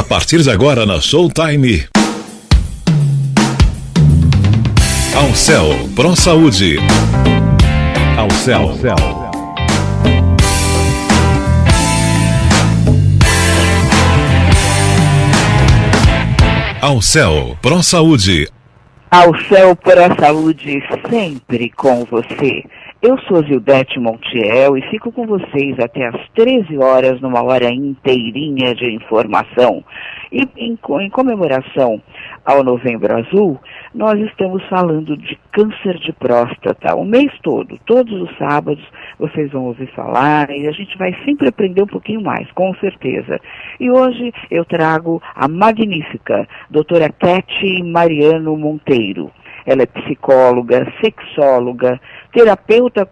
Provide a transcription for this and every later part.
partir de agora na Showtime. Ao Céu Pro Saúde. Ao Céu. Ao Céu Pro Saúde. Ao Céu Pro Saúde, sempre com você. Eu sou Zildete Montiel e fico com vocês até às 13 horas, numa hora inteirinha de informação. E em comemoração ao Novembro Azul, nós estamos falando de câncer de próstata o mês todo. Todos os sábados vocês vão ouvir falar e a gente vai sempre aprender um pouquinho mais, com certeza. E hoje eu trago a magnífica doutora Keti Mariano Monteiro. Ela é psicóloga, sexóloga, terapeuta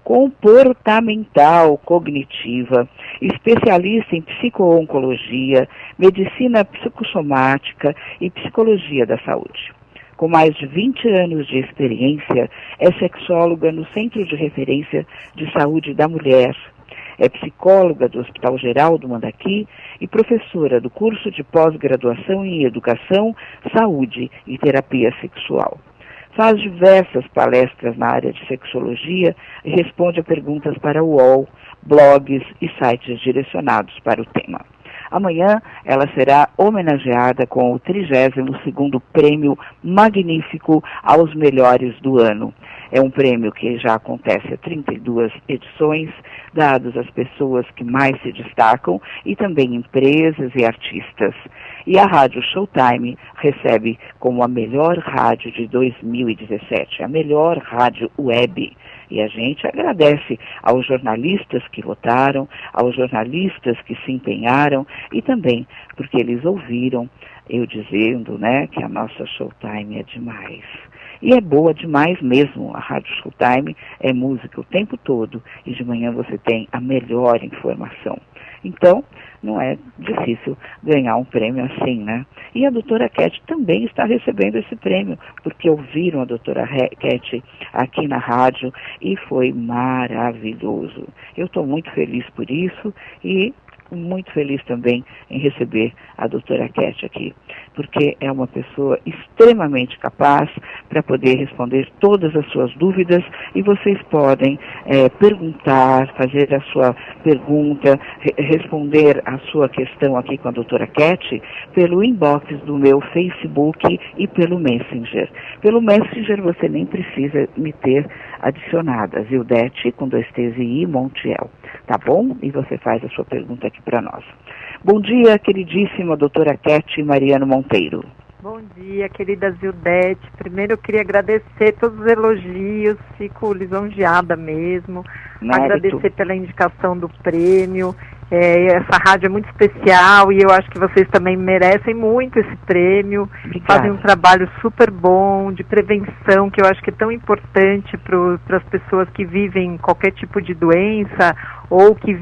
comportamental cognitiva, especialista em psico-oncologia, medicina psicossomática e psicologia da saúde. Com mais de 20 anos de experiência, é sexóloga no Centro de Referência de Saúde da Mulher. É psicóloga do Hospital Geral do Mandaqui e professora do curso de pós-graduação em Educação, Saúde e Terapia Sexual. Faz diversas palestras na área de sexologia e responde a perguntas para o UOL, blogs e sites direcionados para o tema. Amanhã ela será homenageada com o 32º Prêmio Magnífico aos Melhores do Ano. É um prêmio que já acontece há 32 edições, dados às pessoas que mais se destacam e também empresas e artistas. E a Rádio Showtime recebe como a melhor rádio de 2017, a melhor rádio web. E a gente agradece aos jornalistas que votaram, aos jornalistas que se empenharam e também porque eles ouviram eu dizendo, que a nossa Showtime é demais. E é boa demais mesmo. A Rádio Showtime é música o tempo todo e de manhã você tem a melhor informação. Então, não é difícil ganhar um prêmio assim, E a doutora Keti também está recebendo esse prêmio, porque ouviram a doutora Keti aqui na rádio e foi maravilhoso. Eu estou muito feliz por isso e muito feliz também em receber a doutora Keti aqui, porque é uma pessoa extremamente capaz para poder responder todas as suas dúvidas e vocês podem perguntar, fazer a sua pergunta, responder a sua questão aqui com a doutora Keti pelo inbox do meu Facebook e pelo Messenger. Pelo Messenger você nem precisa me ter adicionada, Zildete com 2 T's e I Montiel, tá bom? E você faz a sua pergunta aqui para nós. Bom dia, queridíssima doutora Keti Mariano Monteiro. Bom dia, querida Zildete. Primeiro eu queria agradecer todos os elogios, fico lisonjeada mesmo. Agradecer pela indicação do prêmio. Essa rádio é muito especial e eu acho que vocês também merecem muito esse prêmio. Obrigada. Fazem um trabalho super bom de prevenção, que eu acho que é tão importante para as pessoas que vivem qualquer tipo de doença ou que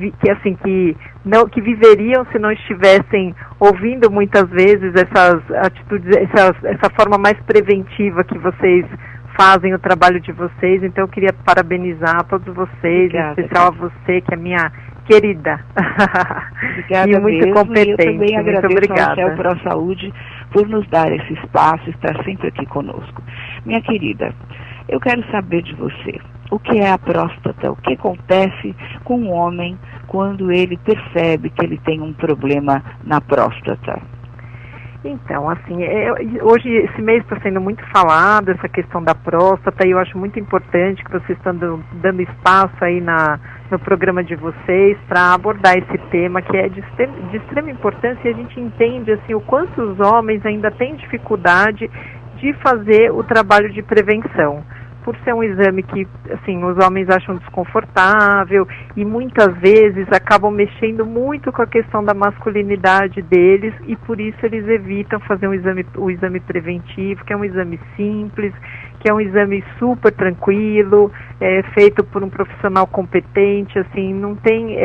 viveriam se não estivessem ouvindo muitas vezes essas atitudes, essa forma mais preventiva que vocês fazem o trabalho de vocês. Então eu queria parabenizar todos vocês, obrigada, em especial a você, que é minha querida. Obrigada e muito mesmo, competente. E eu também agradeço ao Céu Pro Saúde por nos dar esse espaço, estar sempre aqui conosco. Minha querida, eu quero saber de você, o que é a próstata? O que acontece com o homem quando ele percebe que ele tem um problema na próstata? Então, assim, hoje esse mês está sendo muito falado, essa questão da próstata, e eu acho muito importante que vocês estão dando espaço aí no programa de vocês para abordar esse tema que é de extrema importância, e a gente entende assim, o quanto os homens ainda têm dificuldade de fazer o trabalho de prevenção. Por ser um exame que, assim, os homens acham desconfortável e muitas vezes acabam mexendo muito com a questão da masculinidade deles e por isso eles evitam fazer o exame preventivo, que é um exame simples, que é um exame super tranquilo, feito por um profissional competente, assim, não tem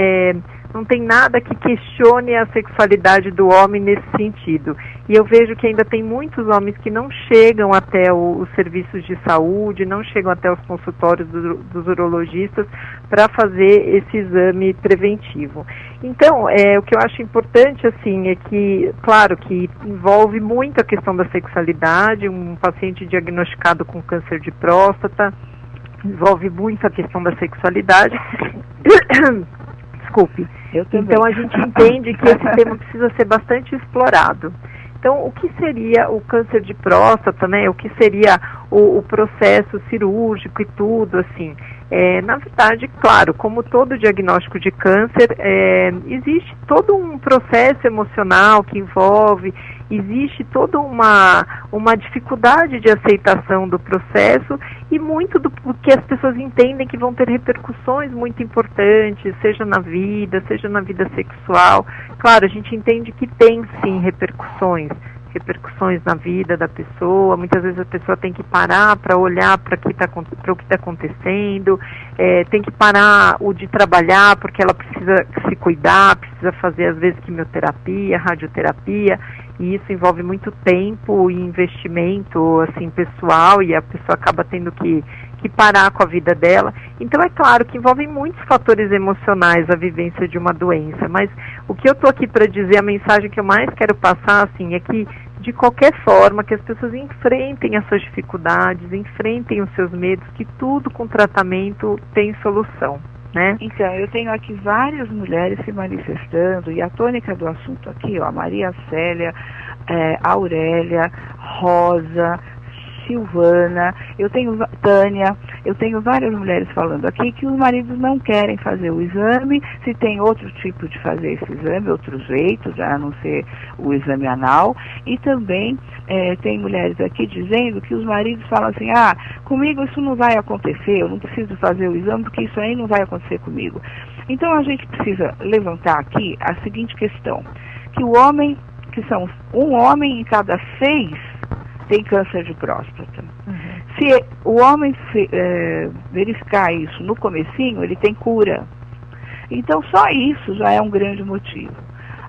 não tem nada que questione a sexualidade do homem nesse sentido. E eu vejo que ainda tem muitos homens que não chegam até os serviços de saúde, não chegam até os consultórios dos urologistas para fazer esse exame preventivo. Então, o que eu acho importante, assim, é que, claro, que envolve muito a questão da sexualidade, um paciente diagnosticado com câncer de próstata, envolve muito a questão da sexualidade. Desculpe. Então a gente entende que esse tema precisa ser bastante explorado. Então, o que seria o câncer de próstata, né? O que seria o processo cirúrgico e tudo, assim? Na verdade, claro, como todo diagnóstico de câncer, existe todo um processo emocional que envolve, existe toda uma dificuldade de aceitação do processo e muito do que as pessoas entendem que vão ter repercussões muito importantes, seja na vida sexual. Claro, a gente entende que tem sim repercussões na vida da pessoa. Muitas vezes a pessoa tem que parar para olhar para o que está acontecendo, tem que parar de trabalhar porque ela precisa se cuidar, precisa fazer às vezes quimioterapia, radioterapia, e isso envolve muito tempo e investimento assim, pessoal, e a pessoa acaba tendo que parar com a vida dela. Então é claro que envolvem muitos fatores emocionais a vivência de uma doença, mas o que eu estou aqui para dizer, a mensagem que eu mais quero passar assim, é que de qualquer forma que as pessoas enfrentem as suas dificuldades, enfrentem os seus medos, que tudo com tratamento tem solução, né? Então, eu tenho aqui várias mulheres se manifestando, e a tônica do assunto aqui, ó, Maria Célia, Aurélia, Rosa, Silvana, Tânia, eu tenho várias mulheres falando aqui que os maridos não querem fazer o exame, se tem outro tipo de fazer esse exame, outro jeito, a não ser o exame anal, e também tem mulheres aqui dizendo que os maridos falam assim, comigo isso não vai acontecer, eu não preciso fazer o exame porque isso aí não vai acontecer comigo. Então a gente precisa levantar aqui a seguinte questão, que um homem em cada 6 tem câncer de próstata. Se o homem verificar isso no comecinho, ele tem cura. Então, só isso já é um grande motivo.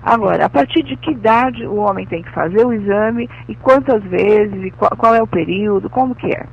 Agora, a partir de que idade o homem tem que fazer o exame, e quantas vezes, e qual é o período, como que é?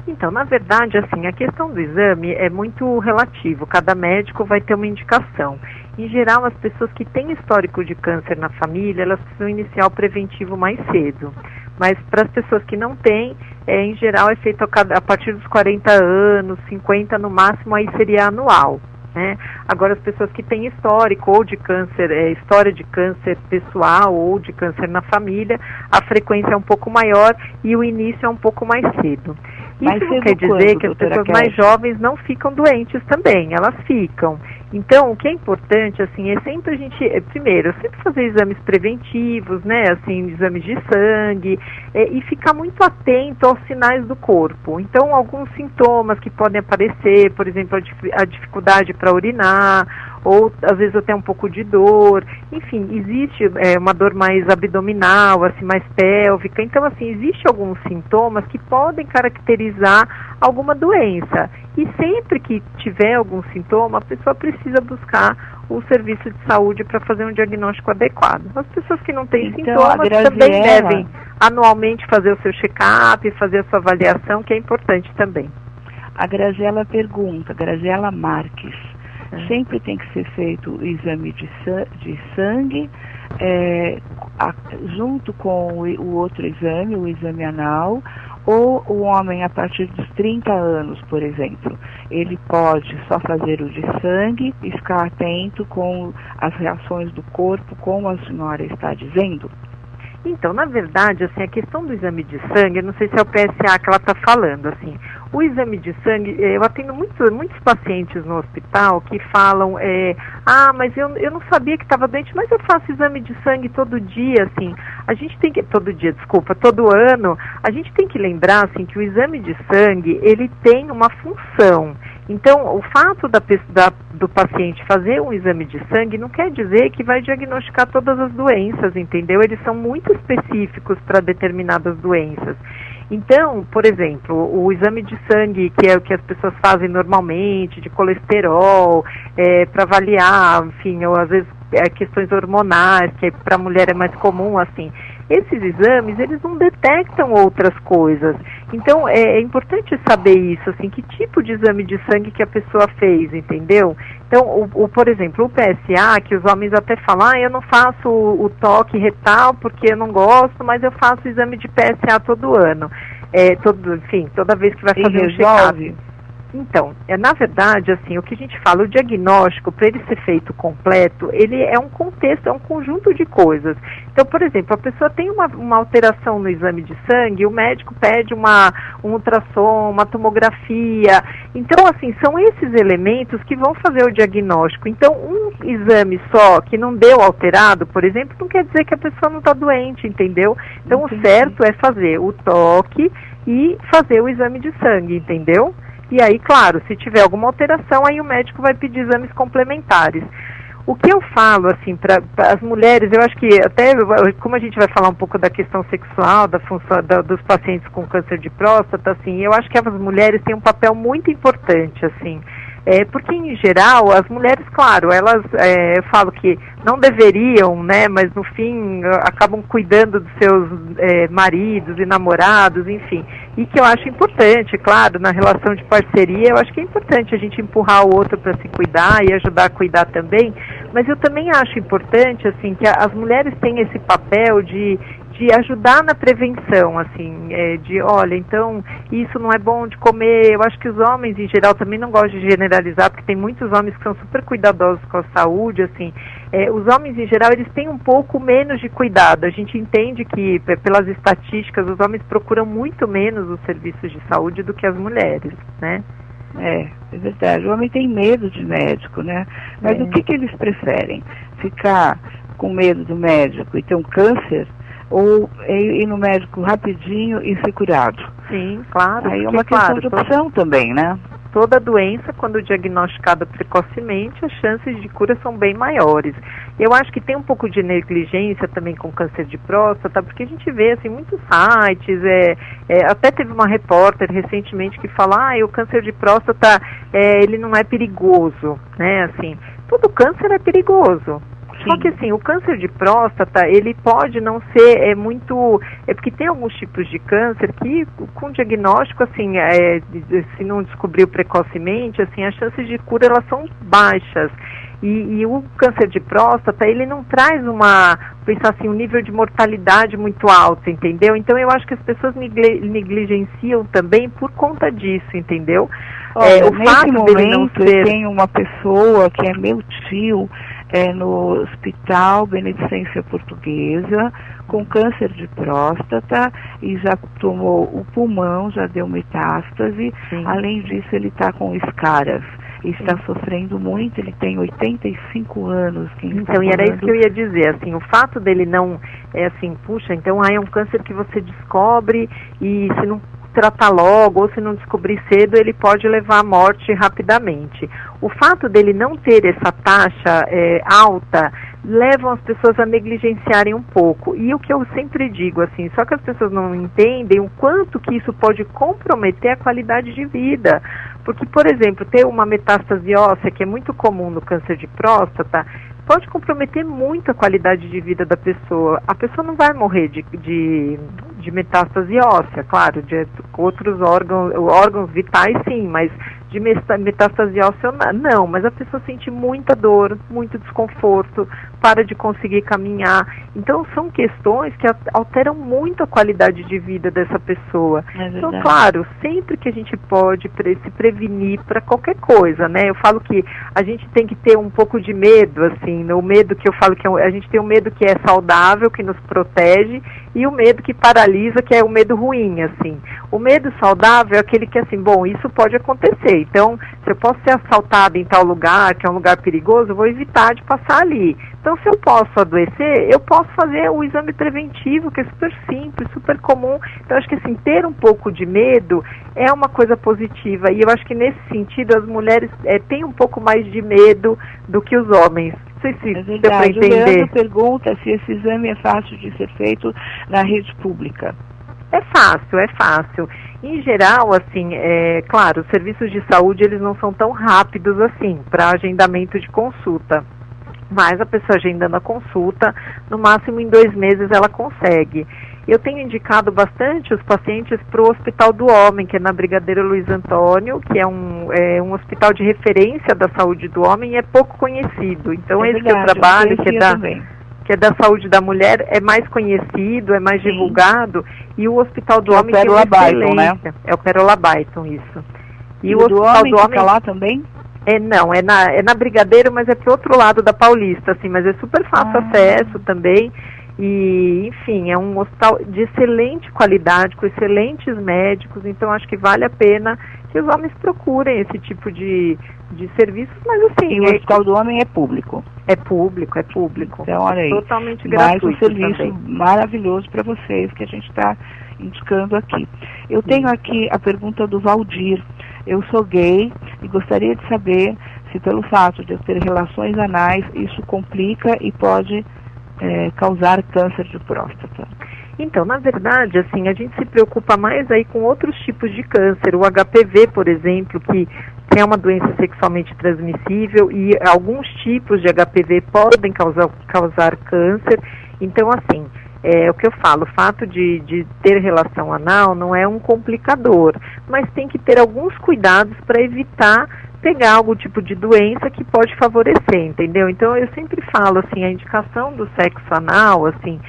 Então, na verdade, assim, a questão do exame é muito relativo. Cada médico vai ter uma indicação. Em geral, as pessoas que têm histórico de câncer na família, elas precisam iniciar o preventivo mais cedo. Mas para as pessoas que não têm, em geral é feito a partir dos 40 anos, 50 no máximo, aí seria anual, né? Agora, as pessoas que têm histórico ou de câncer, história de câncer pessoal ou de câncer na família, a frequência é um pouco maior e o início é um pouco mais cedo. Isso não quer dizer que as pessoas mais jovens não ficam doentes também, elas ficam. Então, o que é importante, assim, é sempre a gente, primeiro, sempre fazer exames preventivos, né, assim, exames de sangue, e ficar muito atento aos sinais do corpo. Então, alguns sintomas que podem aparecer, por exemplo, a dificuldade para urinar, ou às vezes até um pouco de dor, enfim, existe uma dor mais abdominal, assim, mais pélvica. Então, assim, existe alguns sintomas que podem caracterizar alguma doença. E sempre que tiver algum sintoma, a pessoa precisa buscar o serviço de saúde para fazer um diagnóstico adequado. As pessoas que não têm sintomas também devem anualmente fazer o seu check-up, fazer a sua avaliação, que é importante também. A Graziela pergunta, Graziela Marques, sempre tem que ser feito o exame de sangue, junto com o outro exame, o exame anal, ou o homem a partir dos 30 anos, por exemplo, ele pode só fazer o de sangue e ficar atento com as reações do corpo, como a senhora está dizendo? Então, na verdade, assim, a questão do exame de sangue, eu não sei se é o PSA que ela está falando, assim, o exame de sangue, eu atendo muitos pacientes no hospital que falam, mas eu não sabia que estava doente, mas eu faço exame de sangue todo dia, assim, todo ano, a gente tem que lembrar, assim, que o exame de sangue, ele tem uma função. Então, o fato do paciente fazer um exame de sangue não quer dizer que vai diagnosticar todas as doenças, entendeu? Eles são muito específicos para determinadas doenças. Então, por exemplo, o exame de sangue, que é o que as pessoas fazem normalmente, de colesterol, para avaliar, enfim, ou às vezes questões hormonais, que para a mulher é mais comum, assim, esses exames, eles não detectam outras coisas. Então, é importante saber isso, assim, que tipo de exame de sangue que a pessoa fez, entendeu? Então, por exemplo, o PSA, que os homens até falam, eu não faço o toque retal porque eu não gosto, mas eu faço o exame de PSA todo ano. Toda vez que vai fazer um check-up. Então, na verdade, assim, o que a gente fala, o diagnóstico, para ele ser feito completo, ele é um contexto, é um conjunto de coisas. Então, por exemplo, a pessoa tem uma alteração no exame de sangue, o médico pede um ultrassom, uma tomografia. Então, assim, são esses elementos que vão fazer o diagnóstico. Então, um exame só que não deu alterado, por exemplo, não quer dizer que a pessoa não está doente, entendeu? Então, o certo é fazer o toque e fazer o exame de sangue, entendeu? E aí, claro, se tiver alguma alteração, aí o médico vai pedir exames complementares. O que eu falo, assim, para as mulheres, eu acho que até, como a gente vai falar um pouco da questão sexual, da função dos pacientes com câncer de próstata, assim, eu acho que as mulheres têm um papel muito importante, assim, porque, em geral, as mulheres, claro, elas, eu falo que não deveriam, né, mas no fim acabam cuidando dos seus maridos e namorados, enfim, e que eu acho importante, claro, na relação de parceria, eu acho que é importante a gente empurrar o outro para se cuidar e ajudar a cuidar também, mas eu também acho importante, assim, que as mulheres têm esse papel de ajudar na prevenção, assim, olha, então, isso não é bom de comer. Eu acho que os homens, em geral, também não gostam de generalizar, porque tem muitos homens que são super cuidadosos com a saúde, assim, os homens, em geral, eles têm um pouco menos de cuidado. A gente entende que, pelas estatísticas, os homens procuram muito menos os serviços de saúde do que as mulheres, né? É verdade. O homem tem medo de médico, né? Mas o que eles preferem? Ficar com medo do médico e ter um câncer? Ou ir no médico rapidinho e ser curado? Sim, claro. Aí é uma questão de opção também, né? Toda doença, quando diagnosticada precocemente, as chances de cura são bem maiores. Eu acho que tem um pouco de negligência também com câncer de próstata, porque a gente vê, assim, muitos sites, até teve uma repórter recentemente que fala, o câncer de próstata, ele não é perigoso, né, assim, todo câncer é perigoso. Só que, assim, o câncer de próstata, ele pode não ser porque tem alguns tipos de câncer que, com diagnóstico, assim, se não descobriu precocemente, assim, as chances de cura, elas são baixas. E o câncer de próstata, ele não traz pensar assim, um nível de mortalidade muito alto, entendeu? Então, eu acho que as pessoas negligenciam também por conta disso, entendeu? Olha, nesse momento, eu tenho uma pessoa que é meu tio, no Hospital Beneficência Portuguesa, com câncer de próstata, e já tomou o pulmão, já deu metástase. Sim. Além disso, ele está com escaras. E está sofrendo muito, ele tem 85 anos. Então, e era isso que eu ia dizer, assim, o fato dele não, assim, puxa, então é um câncer que você descobre e se não tratar logo ou se não descobrir cedo, ele pode levar à morte rapidamente. O fato dele não ter essa taxa alta levam as pessoas a negligenciarem um pouco. E o que eu sempre digo, assim, só que as pessoas não entendem o quanto que isso pode comprometer a qualidade de vida. Porque, por exemplo, ter uma metástase óssea, que é muito comum no câncer de próstata, pode comprometer muito a qualidade de vida da pessoa. A pessoa não vai morrer de metástase óssea, claro, de outros órgãos vitais sim, mas de metástase óssea não, mas a pessoa sente muita dor, muito desconforto, para de conseguir caminhar. Então são questões que alteram muito a qualidade de vida dessa pessoa. Então, claro, sempre que a gente pode se prevenir para qualquer coisa, né? Eu falo que a gente tem que ter um pouco de medo, assim, o medo que eu falo que a gente tem um medo que é saudável, que nos protege, e o medo que paralisa, que é o medo ruim, assim. O medo saudável é aquele que, assim, bom, isso pode acontecer. Então, se eu posso ser assaltada em tal lugar, que é um lugar perigoso, eu vou evitar de passar ali. Então, se eu posso adoecer, eu posso fazer o exame preventivo, que é super simples, super comum. Então, acho que, assim, ter um pouco de medo é uma coisa positiva. E eu acho que, nesse sentido, as mulheres têm um pouco mais de medo do que os homens. Não sei se deu para entender. O Leandro pergunta se esse exame é fácil de ser feito na rede pública. É fácil. Em geral, assim, claro, os serviços de saúde, eles não são tão rápidos assim, para agendamento de consulta. Mas a pessoa agendando a consulta, no máximo em 2 meses ela consegue. Eu tenho indicado bastante os pacientes para o Hospital do Homem, que é na Brigadeiro Luiz Antônio, que é um hospital de referência da saúde do homem e é pouco conhecido. Então esse que eu trabalho, que é da saúde da mulher, é mais conhecido, é mais divulgado, e o Hospital do Homem tem uma excelência. Né? É o Pérola Baiton, isso. E o Hospital do Homem fica lá também? Não, é na Brigadeiro, mas é pro outro lado da Paulista, assim, mas é super fácil acesso também. E, enfim, é um hospital de excelente qualidade, com excelentes médicos, então acho que vale a pena que os homens procurem esse tipo de serviços, mas assim... E o Hospital do Homem é público? É público. Então, olha aí, totalmente gratuito. Mais um serviço também maravilhoso para vocês que a gente está indicando aqui. Eu tenho aqui a pergunta do Valdir. Eu sou gay e gostaria de saber se pelo fato de eu ter relações anais, isso complica e pode causar câncer de próstata. Então, na verdade, assim, a gente se preocupa mais aí com outros tipos de câncer. O HPV, por exemplo, que é uma doença sexualmente transmissível e alguns tipos de HPV podem causar câncer. Então, assim, o que eu falo, o fato de ter relação anal não é um complicador, mas tem que ter alguns cuidados para evitar pegar algum tipo de doença que pode favorecer, entendeu? Então eu sempre falo assim, a indicação do sexo anal, assim,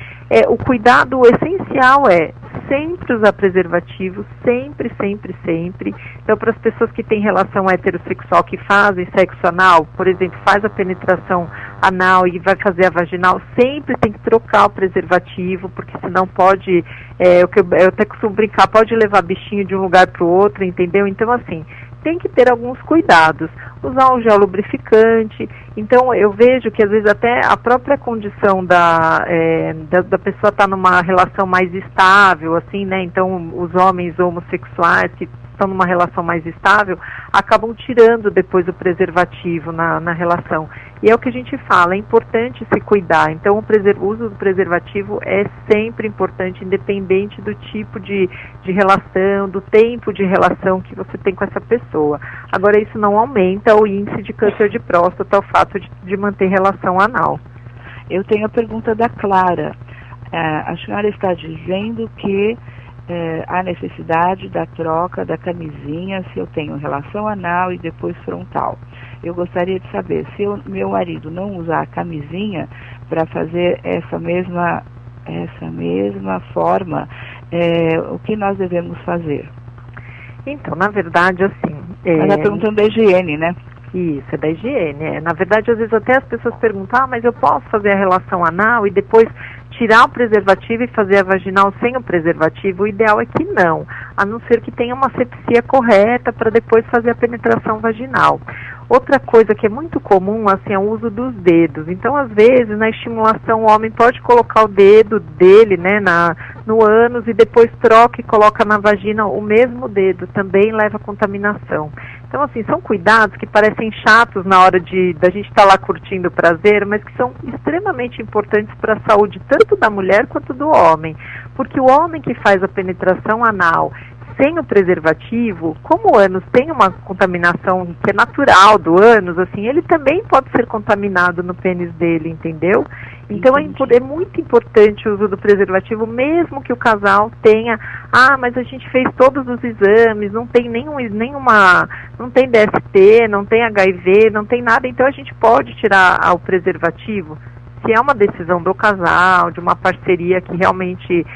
o cuidado essencial é sempre usar preservativo, sempre. Então para as pessoas que têm relação heterossexual, que fazem sexo anal, por exemplo, faz a penetração anal e vai fazer a vaginal, sempre tem que trocar o preservativo, porque senão pode, eu até costumo brincar, pode levar bichinho de um lugar para o outro, entendeu? Então assim, tem que ter alguns cuidados, usar um gel lubrificante. Então eu vejo que às vezes até a própria condição da pessoa estar numa relação mais estável, assim, né? Então os homens homossexuais que estão numa relação mais estável acabam tirando depois o preservativo na relação. E é o que a gente fala, é importante se cuidar. Então o uso do preservativo é sempre importante, independente do tipo de relação, do tempo de relação que você tem com essa pessoa. Agora isso não aumenta o índice de câncer de próstata, o fato de manter relação anal. Eu tenho a pergunta da Clara. A senhora está dizendo que há necessidade da troca da camisinha se eu tenho relação anal e depois frontal. Eu gostaria de saber, se meu marido não usar a camisinha para fazer essa mesma forma, o que nós devemos fazer? Então, na verdade, assim... Ela está perguntando da higiene, né? Isso, é da higiene. Na verdade, às vezes até as pessoas perguntam, mas eu posso fazer a relação anal e depois tirar o preservativo e fazer a vaginal sem o preservativo? O ideal é que não, a não ser que tenha uma asepsia correta para depois fazer a penetração vaginal. Outra coisa que é muito comum, assim, é o uso dos dedos. Então, às vezes, na estimulação, o homem pode colocar o dedo dele, né, no ânus e depois troca e coloca na vagina o mesmo dedo. Também leva a contaminação. Então, assim, são cuidados que parecem chatos na hora da gente estar lá curtindo o prazer, mas que são extremamente importantes para a saúde tanto da mulher quanto do homem. Porque o homem que faz a penetração anal sem o preservativo, como o ânus tem uma contaminação que é natural do ânus, assim, ele também pode ser contaminado no pênis dele, entendeu? Então é muito importante o uso do preservativo, mesmo que o casal tenha, mas a gente fez todos os exames, não tem não tem DST, não tem HIV, não tem nada, então a gente pode tirar o preservativo. Se é uma decisão do casal, de uma parceria que realmente,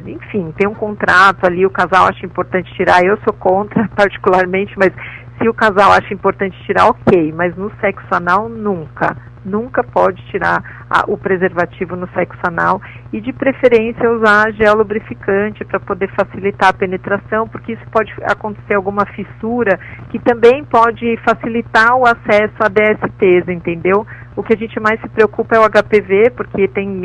enfim, tem um contrato ali, o casal acha importante tirar, eu sou contra particularmente, mas se o casal acha importante tirar, ok, mas no sexo anal nunca pode tirar o preservativo no sexo anal e de preferência usar gel lubrificante para poder facilitar a penetração, porque isso pode acontecer alguma fissura que também pode facilitar o acesso a DSTs, entendeu? O que a gente mais se preocupa é o HPV, porque tem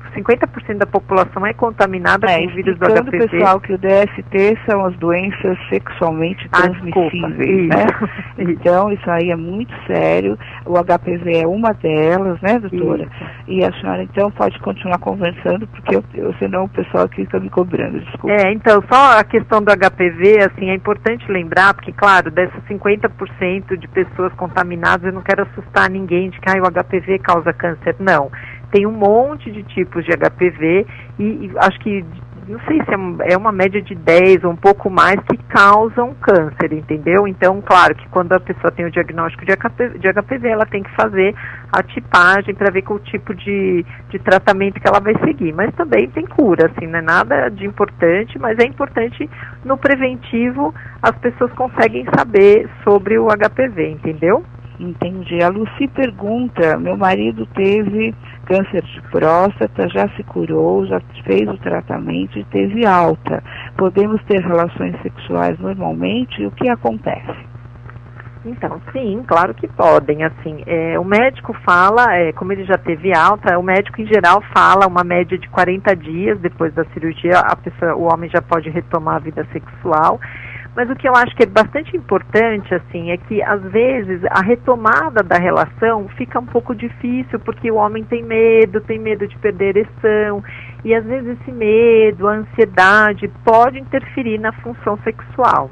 50% da população é contaminada com o vírus do HPV. Pessoal, que o DST são as doenças sexualmente transmissíveis, né? Então, isso aí é muito sério. O HPV é uma delas, né, doutora? Isso. E a senhora, então, pode continuar conversando, porque senão o pessoal aqui está me cobrando, desculpa. Então, só a questão do HPV, assim, é importante lembrar, porque, claro, dessas 50% de pessoas contaminadas, eu não quero assustar ninguém de que o HPV causa câncer, não. Tem um monte de tipos de HPV e acho que, não sei se é uma média de 10 ou um pouco mais que causam câncer, entendeu? Então, claro que quando a pessoa tem o diagnóstico de HPV, ela tem que fazer a tipagem para ver qual tipo de tratamento que ela vai seguir. Mas também tem cura, assim, não é nada de importante, mas é importante no preventivo, as pessoas conseguem saber sobre o HPV, entendeu? Entendi. A Lucy pergunta, meu marido teve câncer de próstata, já se curou, já fez o tratamento e teve alta. Podemos ter relações sexuais normalmente? O que acontece? Então, sim, claro que podem. Assim, o médico fala, como ele já teve alta, o médico em geral fala uma média de 40 dias depois da cirurgia, o homem já pode retomar a vida sexual. Mas o que eu acho que é bastante importante, assim, é que às vezes a retomada da relação fica um pouco difícil, porque o homem tem medo de perder a ereção, e às vezes esse medo, a ansiedade pode interferir na função sexual.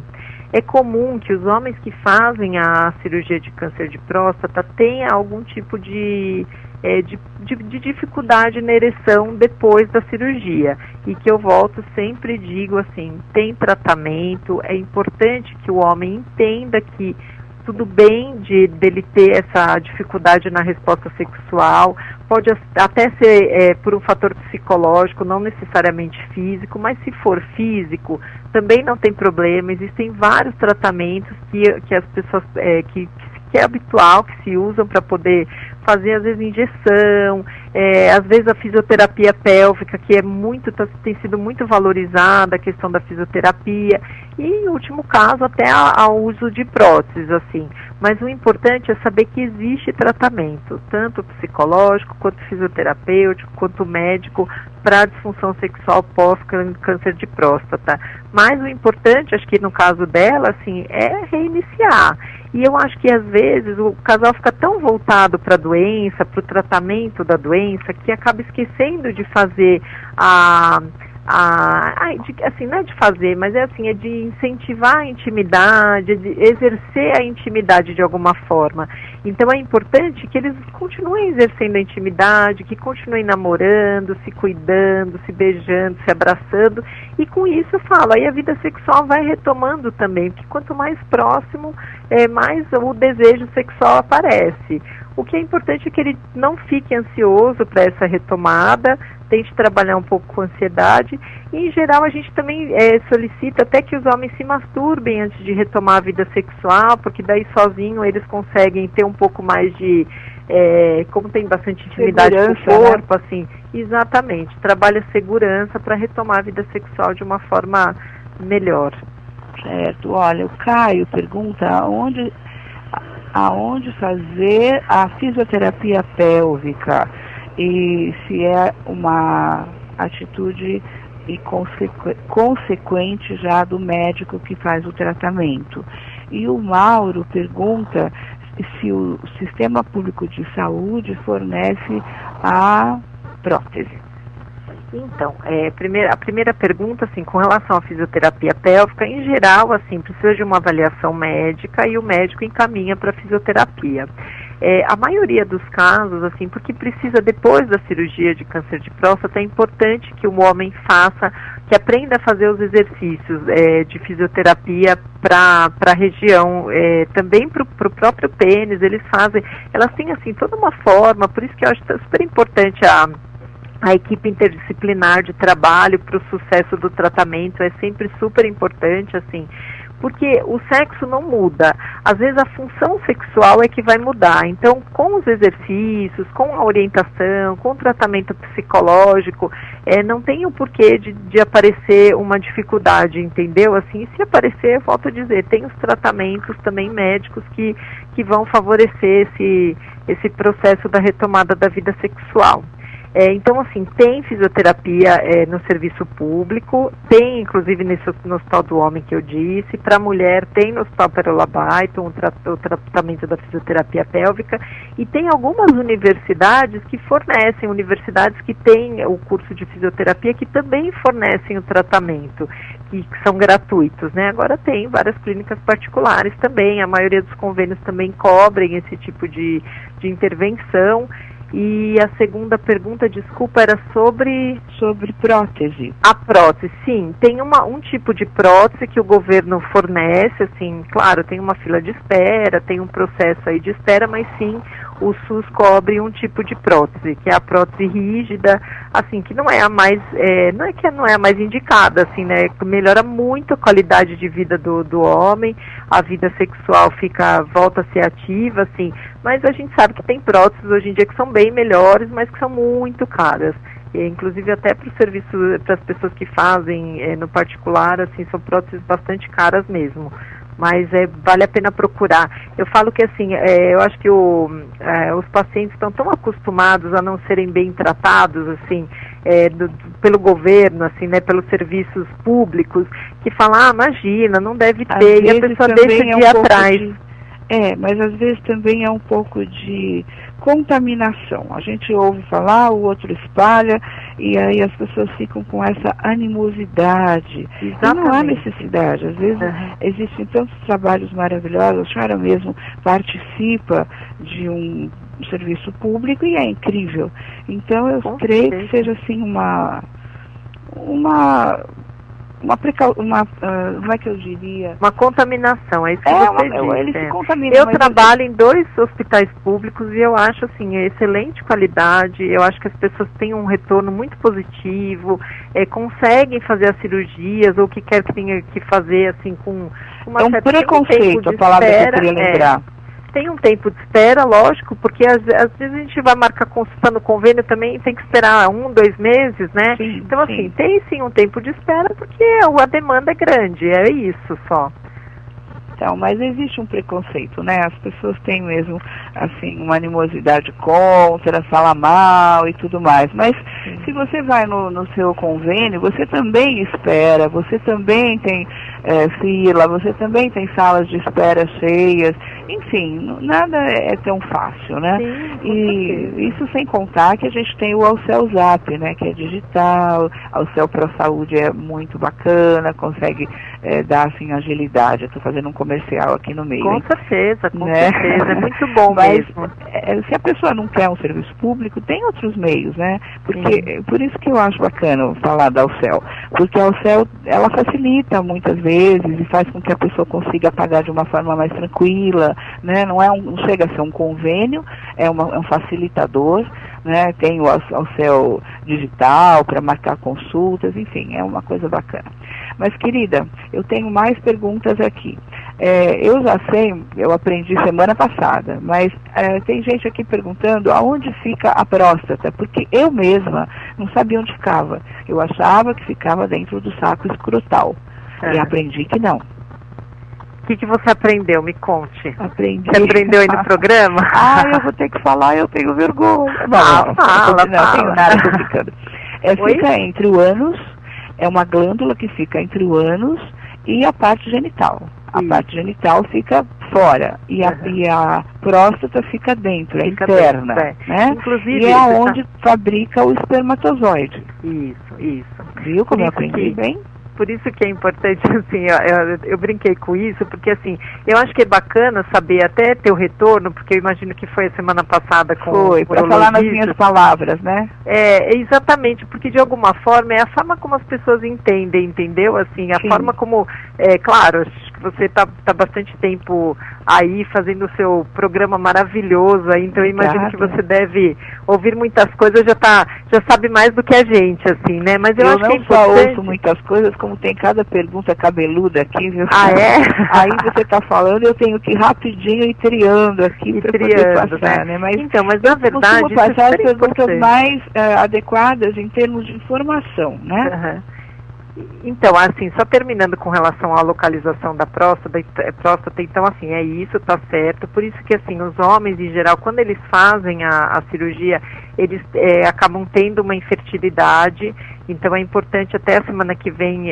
É comum que os homens que fazem a cirurgia de câncer de próstata tenham algum tipo de dificuldade na ereção depois da cirurgia, e que eu sempre digo assim, tem tratamento, é importante que o homem entenda que tudo bem dele ter essa dificuldade na resposta sexual, pode até ser por um fator psicológico, não necessariamente físico, mas se for físico, também não tem problema, existem vários tratamentos que as pessoas, que é habitual, que se usam para poder fazer, às vezes, injeção, às vezes a fisioterapia pélvica, que tem sido muito valorizada, a questão da fisioterapia, e, em último caso, até ao uso de próteses, assim. Mas o importante é saber que existe tratamento, tanto psicológico, quanto fisioterapêutico, quanto médico, para a disfunção sexual pós-câncer de próstata. Mas o importante, acho que no caso dela, assim, é reiniciar. E eu acho que, às vezes, o casal fica tão voltado para a doença, para o tratamento da doença, que acaba esquecendo de fazer assim, não é de fazer, mas é de incentivar a intimidade, de exercer a intimidade de alguma forma. Então é importante que eles continuem exercendo a intimidade, que continuem namorando, se cuidando, se beijando, se abraçando, e com isso eu falo, aí a vida sexual vai retomando também, porque quanto mais próximo, mais o desejo sexual aparece. O que é importante é que ele não fique ansioso para essa retomada, tente trabalhar um pouco com ansiedade, e em geral a gente também solicita até que os homens se masturbem antes de retomar a vida sexual, porque daí sozinho eles conseguem ter um pouco mais de, como tem bastante intimidade com o corpo, né? Assim, exatamente, trabalha segurança para retomar a vida sexual de uma forma melhor. Certo, olha, o Caio pergunta aonde fazer a fisioterapia pélvica e se é uma atitude e consequente já do médico que faz o tratamento. E o Mauro pergunta se o Sistema Público de Saúde fornece a prótese. Então, a primeira pergunta, assim, com relação à fisioterapia pélvica, em geral, assim, precisa de uma avaliação médica e o médico encaminha para a fisioterapia. A maioria dos casos, assim, porque precisa, depois da cirurgia de câncer de próstata, é importante que o homem que aprenda a fazer os exercícios de fisioterapia para a região, também para o próprio pênis, elas têm, assim, toda uma forma, por isso que eu acho super importante a equipe interdisciplinar de trabalho para o sucesso do tratamento, é sempre super importante, assim, porque o sexo não muda, às vezes a função sexual é que vai mudar, então com os exercícios, com a orientação, com o tratamento psicológico, não tem o porquê de aparecer uma dificuldade, entendeu? Assim, se aparecer, eu volto a dizer, tem os tratamentos também médicos que vão favorecer esse processo da retomada da vida sexual. Então, assim, tem fisioterapia no serviço público, tem inclusive no Hospital do Homem que eu disse, para mulher tem no Hospital Pérola Baiton o tratamento da fisioterapia pélvica, e tem algumas universidades que fornecem, universidades que têm o curso de fisioterapia que também fornecem o tratamento, que são gratuitos, né? Agora tem várias clínicas particulares também, a maioria dos convênios também cobrem esse tipo de intervenção. E a segunda pergunta, desculpa, era sobre prótese. A prótese, sim. Tem um tipo de prótese que o governo fornece, assim, claro, tem uma fila de espera, tem um processo aí de espera, mas sim, o SUS cobre um tipo de prótese, que é a prótese rígida, assim, que não é a mais, não é a mais indicada, assim, né, melhora muito a qualidade de vida do homem, a vida sexual volta a ser ativa, assim, mas a gente sabe que tem próteses hoje em dia que são bem melhores, mas que são muito caras. Inclusive até para o serviço, para as pessoas que fazem no particular, assim, são próteses bastante caras mesmo. Mas vale a pena procurar. Eu falo que assim, eu acho que os pacientes estão tão acostumados a não serem bem tratados, assim, pelo governo, assim, né, pelos serviços públicos, que falam, imagina, não deve ter, e a pessoa deixa de ir atrás. Mas às vezes também é um pouco de contaminação. A gente ouve falar, o outro espalha, e aí as pessoas ficam com essa animosidade. Exatamente. E não há necessidade. Às vezes existem tantos trabalhos maravilhosos. A senhora mesmo participa de um serviço público e é incrível. Então eu creio que seja assim como é que eu diria? Uma contaminação, é isso que você disse. Eles se contaminam. Eu trabalho em 2 hospitais públicos e eu acho, assim, excelente qualidade, eu acho que as pessoas têm um retorno muito positivo, conseguem fazer as cirurgias, ou o que quer que tenha que fazer, assim, com uma certa... preconceito, a palavra que eu queria lembrar. Tem um tempo de espera, lógico, porque às vezes a gente vai marcar consulta no convênio também, tem que esperar 1, 2 meses, né? Sim, então, assim, tem sim um tempo de espera, porque a demanda é grande, é isso só. Então, mas existe um preconceito, né? As pessoas têm mesmo, assim, uma animosidade contra, falam mal e tudo mais. Mas se você vai no seu convênio, você também espera, você também tem fila, você também tem salas de espera cheias. Enfim, nada é tão fácil, né? Sim, e isso sem contar que a gente tem o Alceu Zap, né? Que é digital, Alceu Pro Saúde é muito bacana, consegue dar, assim, agilidade. Eu estou fazendo um comercial aqui no meio. Com certeza, é muito bom. Mas, mesmo. Se a pessoa não quer um serviço público, tem outros meios, né? Porque, por isso que eu acho bacana falar da Alceu, porque a Alceu, ela facilita muitas vezes e faz com que a pessoa consiga pagar de uma forma mais tranquila, né? Não chega a ser um convênio, é um facilitador, né? Tem o Alceu digital para marcar consultas, enfim, é uma coisa bacana. Mas, querida, eu tenho mais perguntas aqui. Eu já sei, eu aprendi semana passada, mas tem gente aqui perguntando aonde fica a próstata, porque eu mesma não sabia onde ficava. Eu achava que ficava dentro do saco escrotal. E aprendi que não. O que você aprendeu? Me conte. Aprendi. Você aprendeu aí no programa? Eu vou ter que falar, eu tenho vergonha. Fala. Não tenho nada, tô ficando. Fica entre o ânus, é uma glândula que fica entre o ânus e a parte genital. A parte genital fica fora e a próstata fica dentro, é interna, né? Inclusive, e é onde fabrica o espermatozoide. Isso. Viu como eu aprendi bem? Por isso que é importante, assim, eu brinquei com isso, porque assim, eu acho que é bacana saber até ter o retorno, porque eu imagino que foi a semana passada com Foi, para falar nas minhas palavras, né? Exatamente, porque de alguma forma é a forma como as pessoas entendem, entendeu? Assim, a forma como, claro, acho que você tá bastante tempo aí fazendo o seu programa maravilhoso aí, então eu imagino que você deve ouvir muitas coisas, já sabe mais do que a gente, assim, né? Mas eu acho que é importante... não só ouço muitas coisas, como tem cada pergunta cabeluda aqui, viu? Aí você está falando, eu tenho que ir rapidinho ir triando aqui para poder passar, né? Mas na verdade, eu passar as perguntas mais adequadas em termos de informação, né? Então, assim, só terminando com relação à localização da próstata, então, assim, é isso, tá certo. Por isso que, assim, os homens, em geral, quando eles fazem a cirurgia, eles acabam tendo uma infertilidade. Então, é importante, até a semana que vem,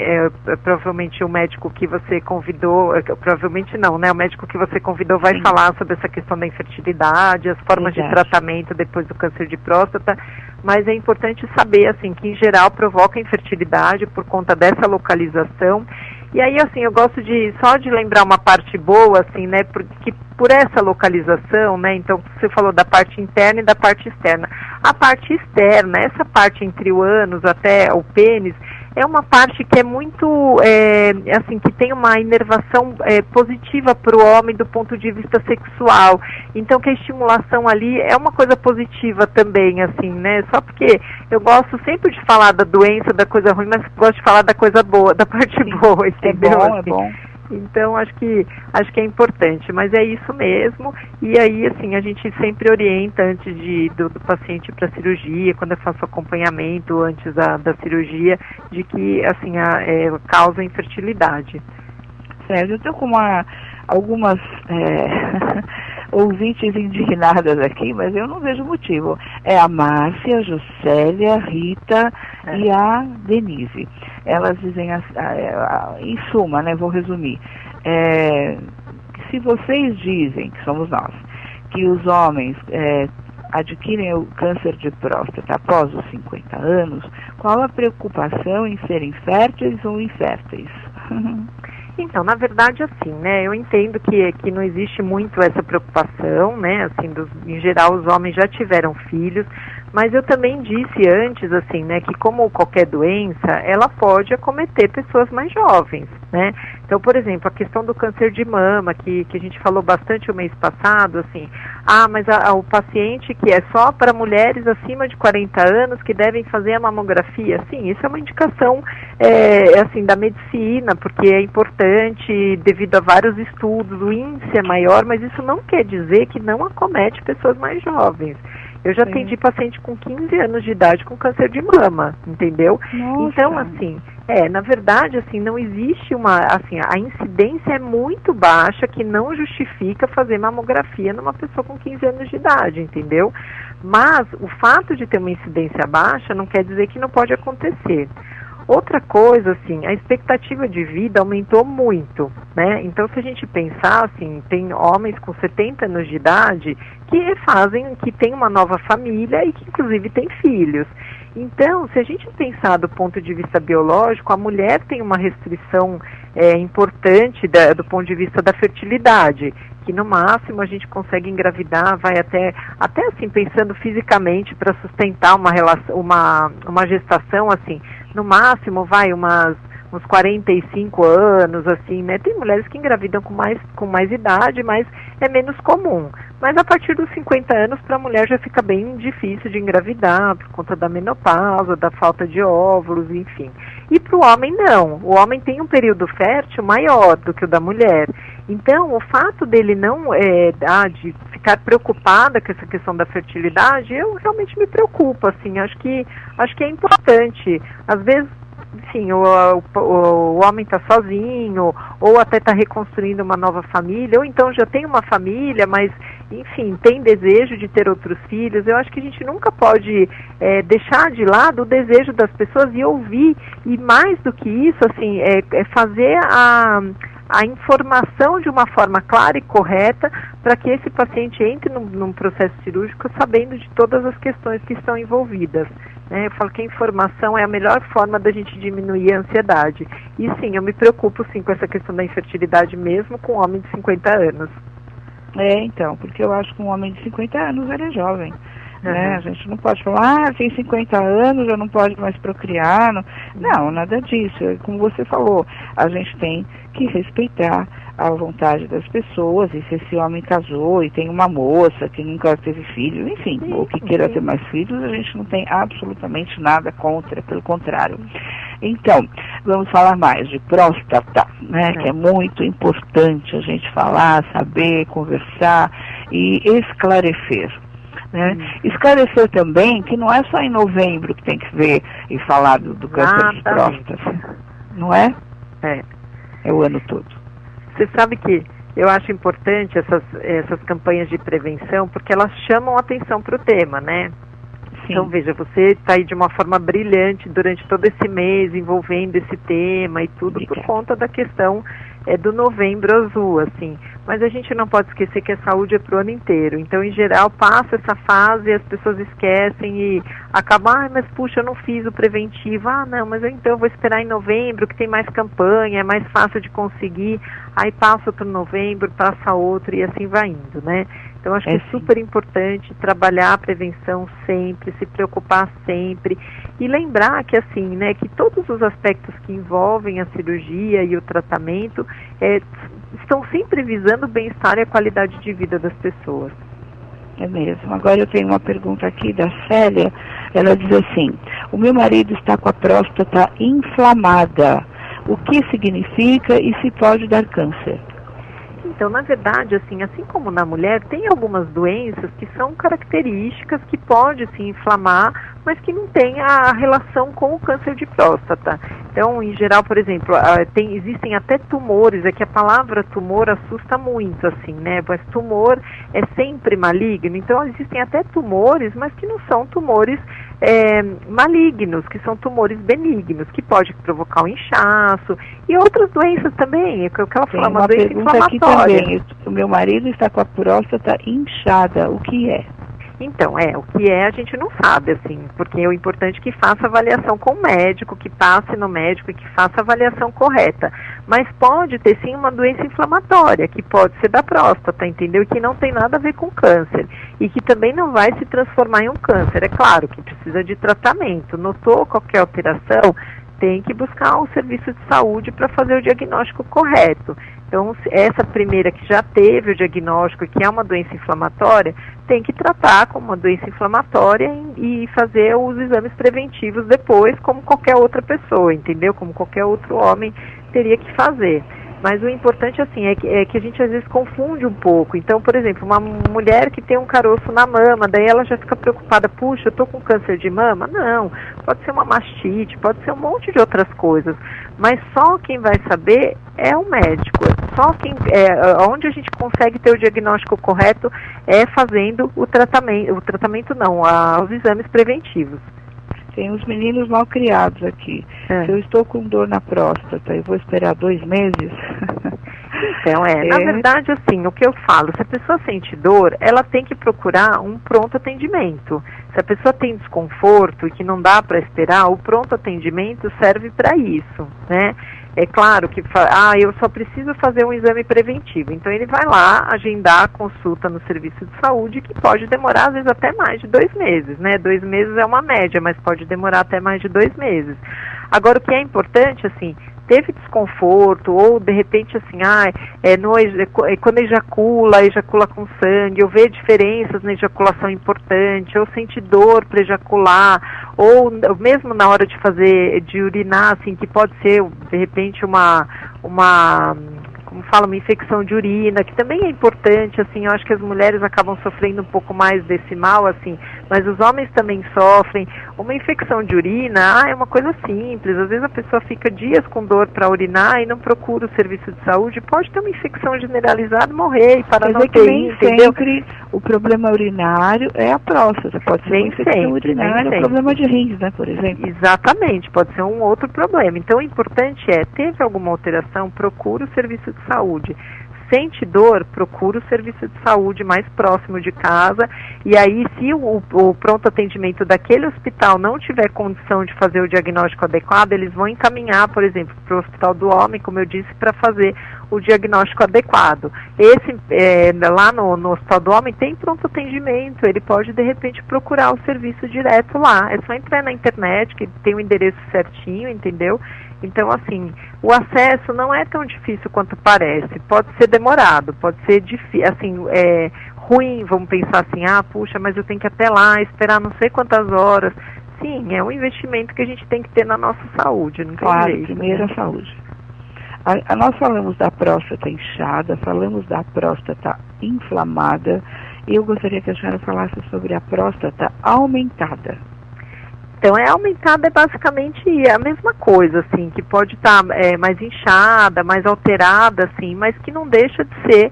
provavelmente o médico que você convidou, provavelmente não, né? O médico que você convidou vai falar sobre essa questão da infertilidade, as formas de tratamento depois do câncer de próstata. Mas é importante saber, assim, que em geral provoca infertilidade por conta dessa localização. E aí, assim, eu gosto só de lembrar uma parte boa, assim, né, porque por essa localização, né, então você falou da parte interna e da parte externa. A parte externa, essa parte entre o ânus até o pênis, é uma parte que é muito, assim, que tem uma inervação positiva para o homem do ponto de vista sexual. Então, que a estimulação ali é uma coisa positiva também, assim, né? Só porque eu gosto sempre de falar da doença, da coisa ruim, mas gosto de falar da coisa boa, da parte boa, entendeu? É bom, assim. é bom. Então, acho que é importante, mas é isso mesmo. E aí, assim, a gente sempre orienta antes do paciente para cirurgia, quando eu faço acompanhamento antes da cirurgia, de que, assim, causa infertilidade. Certo, eu estou com algumas ouvintes indignadas aqui, mas eu não vejo motivo. É a Márcia, a Juscelia, a Rita e a Denise. Elas dizem, em suma, né, vou resumir, se vocês dizem, que somos nós, que os homens adquirem o câncer de próstata após os 50 anos, qual a preocupação em serem férteis ou inférteis? Então, na verdade, assim, né, eu entendo que não existe muito essa preocupação, né, assim, em geral os homens já tiveram filhos, mas eu também disse antes, assim, né, que como qualquer doença, ela pode acometer pessoas mais jovens, né. Então, por exemplo, a questão do câncer de mama, que a gente falou bastante o mês passado, assim, mas o paciente que é só para mulheres acima de 40 anos que devem fazer a mamografia, sim, isso é uma indicação, assim, da medicina, porque é importante devido a vários estudos, o índice é maior, mas isso não quer dizer que não acomete pessoas mais jovens. Eu já atendi paciente com 15 anos de idade com câncer de mama, entendeu? Nossa. Então, assim, na verdade, assim, não existe assim, a incidência é muito baixa que não justifica fazer mamografia numa pessoa com 15 anos de idade, entendeu? Mas o fato de ter uma incidência baixa não quer dizer que não pode acontecer. Outra coisa, assim, a expectativa de vida aumentou muito, né? Então, se a gente pensar, assim, tem homens com 70 anos de idade que têm uma nova família e que, inclusive, têm filhos. Então, se a gente pensar do ponto de vista biológico, a mulher tem uma restrição importante do ponto de vista da fertilidade, que no máximo a gente consegue engravidar, vai até assim, pensando fisicamente para sustentar uma relação, uma gestação, assim, no máximo vai uns 45 anos, assim, né? Tem mulheres que engravidam com mais idade, mas é menos comum. Mas a partir dos 50 anos, para a mulher já fica bem difícil de engravidar, por conta da menopausa, da falta de óvulos, enfim. E para o homem, não. O homem tem um período fértil maior do que o da mulher. Então, o fato dele não, de ficar preocupada com essa questão da fertilidade, eu realmente me preocupo, assim, acho que é importante. Às vezes, enfim, o homem está sozinho, ou até está reconstruindo uma nova família, ou então já tem uma família, mas, enfim, tem desejo de ter outros filhos. Eu acho que a gente nunca pode deixar de lado o desejo das pessoas e ouvir, e mais do que isso, assim, fazer a informação de uma forma clara e correta para que esse paciente entre num processo cirúrgico sabendo de todas as questões que estão envolvidas. Eu falo que a informação é a melhor forma da gente diminuir a ansiedade. E sim, eu me preocupo sim com essa questão da infertilidade mesmo com um homem de 50 anos. Então, porque eu acho que um homem de 50 anos ele é jovem. Né? A gente não pode falar, tem 50 anos, já não pode mais procriar. Não, nada disso. Como você falou, a gente tem que respeitar a vontade das pessoas, e se esse homem casou e tem uma moça que nunca teve filhos, enfim, ou que queira ter mais filhos, a gente não tem absolutamente nada contra, pelo contrário. Então, vamos falar mais de próstata, né, que é muito importante a gente falar, saber, conversar e esclarecer. Né? Esclarecer também que não é só em novembro que tem que ver e falar do câncer de próstata. não é? É o ano todo. Você sabe que eu acho importante essas campanhas de prevenção, porque elas chamam atenção para o tema, né? Sim. Então, veja, você está aí de uma forma brilhante durante todo esse mês envolvendo esse tema e tudo. Obrigada. Por conta da questão do Novembro Azul, assim. Mas a gente não pode esquecer que a saúde é para o ano inteiro. Então, em geral, passa essa fase e as pessoas esquecem e acabam, mas puxa, eu não fiz o preventivo. Não, mas então eu vou esperar em novembro, que tem mais campanha, é mais fácil de conseguir. Aí passa outro novembro, passa outro e assim vai indo, né? Então, acho que é super importante trabalhar a prevenção sempre, se preocupar sempre e lembrar que, assim, né, que todos os aspectos que envolvem a cirurgia e o tratamento estão sempre visando o bem-estar e a qualidade de vida das pessoas. É mesmo. Agora eu tenho uma pergunta aqui da Célia. Ela diz assim: o meu marido está com a próstata inflamada. O que significa e se pode dar câncer? Então, na verdade, assim como na mulher, tem algumas doenças que são características que pode se inflamar, mas que não tem a relação com o câncer de próstata. Então, em geral, por exemplo, existem até tumores, é que a palavra tumor assusta muito, assim, né? Mas tumor é sempre maligno, então existem até tumores, mas que não são tumores malignos, que são tumores benignos, que pode provocar um inchaço e outras doenças também, que ela fala, uma doença inflamatória. Também, o meu marido está com a próstata inchada, o que é? Então, o que a gente não sabe, assim, porque o importante é que faça avaliação com o médico, que passe no médico e que faça a avaliação correta. Mas pode ter sim uma doença inflamatória, que pode ser da próstata, entendeu? E que não tem nada a ver com câncer. E que também não vai se transformar em um câncer. É claro que precisa de tratamento. Notou qualquer alteração, tem que buscar o serviço de saúde para fazer o diagnóstico correto. Então, essa primeira que já teve o diagnóstico, que é uma doença inflamatória, tem que tratar como uma doença inflamatória e fazer os exames preventivos depois, como qualquer outra pessoa, entendeu? Como qualquer outro homem teria que fazer. Mas o importante, assim, é que a gente às vezes confunde um pouco. Então, por exemplo, uma mulher que tem um caroço na mama, daí ela já fica preocupada, puxa, eu tô com câncer de mama? Não, pode ser uma mastite, pode ser um monte de outras coisas. Mas só quem vai saber é o médico. Só onde a gente consegue ter o diagnóstico correto é fazendo o tratamento não, os exames preventivos. Tem uns meninos mal criados aqui. Se eu estou com dor na próstata, eu vou esperar 2 meses? Então, na verdade, assim, o que eu falo, se a pessoa sente dor, ela tem que procurar um pronto atendimento. Se a pessoa tem desconforto e que não dá para esperar, o pronto atendimento serve para isso, né? É claro que, eu só preciso fazer um exame preventivo. Então, ele vai lá agendar a consulta no serviço de saúde, que pode demorar, às vezes, até mais de 2 meses, né? 2 meses é uma média, mas pode demorar até mais de 2 meses. Agora, o que é importante, assim, teve desconforto, ou de repente assim, quando ejacula com sangue, ou vê diferenças na ejaculação importante, ou sente dor para ejacular, ou mesmo na hora de urinar, assim, que pode ser de repente uma infecção de urina, que também é importante, assim, eu acho que as mulheres acabam sofrendo um pouco mais desse mal, assim, mas os homens também sofrem. Uma infecção de urina, é uma coisa simples, às vezes a pessoa fica dias com dor para urinar e não procura o serviço de saúde, pode ter uma infecção generalizada e morrer e parar na UTI, entendeu? Sempre o problema urinário é a próstata, pode ser uma infecção urinária, um problema de rins, né, por exemplo. Exatamente, pode ser um outro problema. Então, o importante teve alguma alteração, procura o serviço de saúde. Sente dor, procura o serviço de saúde mais próximo de casa, e aí se o pronto atendimento daquele hospital não tiver condição de fazer o diagnóstico adequado, eles vão encaminhar, por exemplo, para o hospital do homem, como eu disse, para fazer o diagnóstico adequado. Lá no hospital do homem tem pronto atendimento, ele pode de repente procurar o serviço direto lá, é só entrar na internet, que tem o endereço certinho, entendeu? Então, assim, o acesso não é tão difícil quanto parece. Pode ser demorado, pode ser difícil, assim, ruim, vamos pensar assim, puxa, mas eu tenho que ir até lá, esperar não sei quantas horas. Sim, é um investimento que a gente tem que ter na nossa saúde, não tem jeito. Primeiro a saúde. Nós falamos da próstata inchada, falamos da próstata inflamada, e eu gostaria que a senhora falasse sobre a próstata aumentada. Então, aumentada é basicamente a mesma coisa, assim, que pode estar mais inchada, mais alterada, assim, mas que não deixa de ser,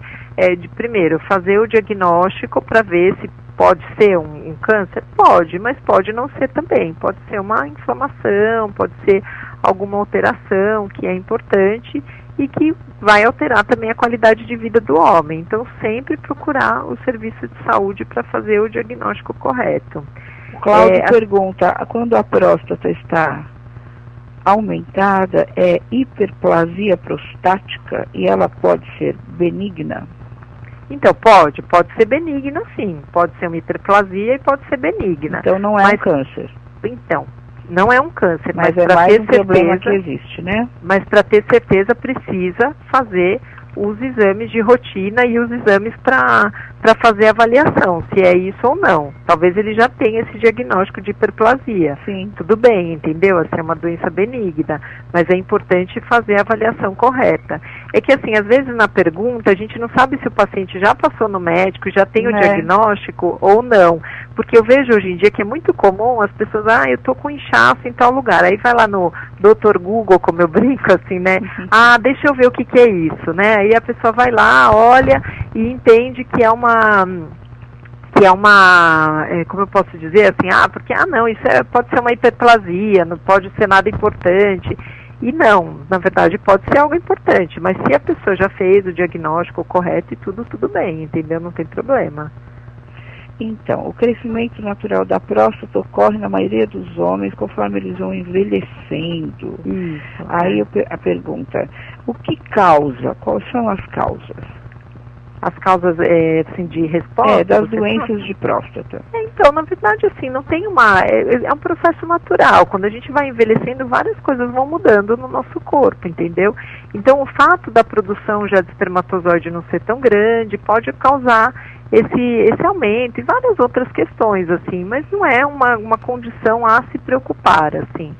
primeiro, fazer o diagnóstico para ver se pode ser um câncer? Pode, mas pode não ser também. Pode ser uma inflamação, pode ser alguma alteração que é importante e que vai alterar também a qualidade de vida do homem. Então, sempre procurar o serviço de saúde para fazer o diagnóstico correto. O Cláudio pergunta, quando a próstata está aumentada, é hiperplasia prostática e ela pode ser benigna? Então, pode ser benigna, sim. Pode ser uma hiperplasia e pode ser benigna. Então, não é um câncer. Então, não é um câncer, mas é mais um problema que existe, né? Mas para ter certeza precisa fazer os exames de rotina e os exames para fazer a avaliação, se é isso ou não. Talvez ele já tenha esse diagnóstico de hiperplasia. Sim. Tudo bem, entendeu? Assim, é uma doença benigna, mas é importante fazer a avaliação correta. É que, assim, às vezes na pergunta a gente não sabe se o paciente já passou no médico, já tem o diagnóstico ou não. Porque eu vejo hoje em dia que é muito comum as pessoas, eu tô com inchaço em tal lugar. Aí vai lá no Dr. Google, como eu brinco, assim, né? Deixa eu ver o que é isso, né? Aí a pessoa vai lá, olha e entende que é uma, como eu posso dizer, assim, porque, não, isso pode ser uma hiperplasia, não pode ser nada importante. E não, na verdade pode ser algo importante, mas se a pessoa já fez o diagnóstico correto e tudo bem, entendeu? Não tem problema. Então, o crescimento natural da próstata ocorre na maioria dos homens conforme eles vão envelhecendo. Isso. Aí a pergunta, o que causa? Quais são as causas? As causas, assim, de resposta? Das doenças de próstata. Então, na verdade, assim, não tem é um processo natural. Quando a gente vai envelhecendo, várias coisas vão mudando no nosso corpo, entendeu? Então, o fato da produção já de espermatozoide não ser tão grande pode causar esse aumento e várias outras questões, assim, mas não é uma condição a se preocupar, assim.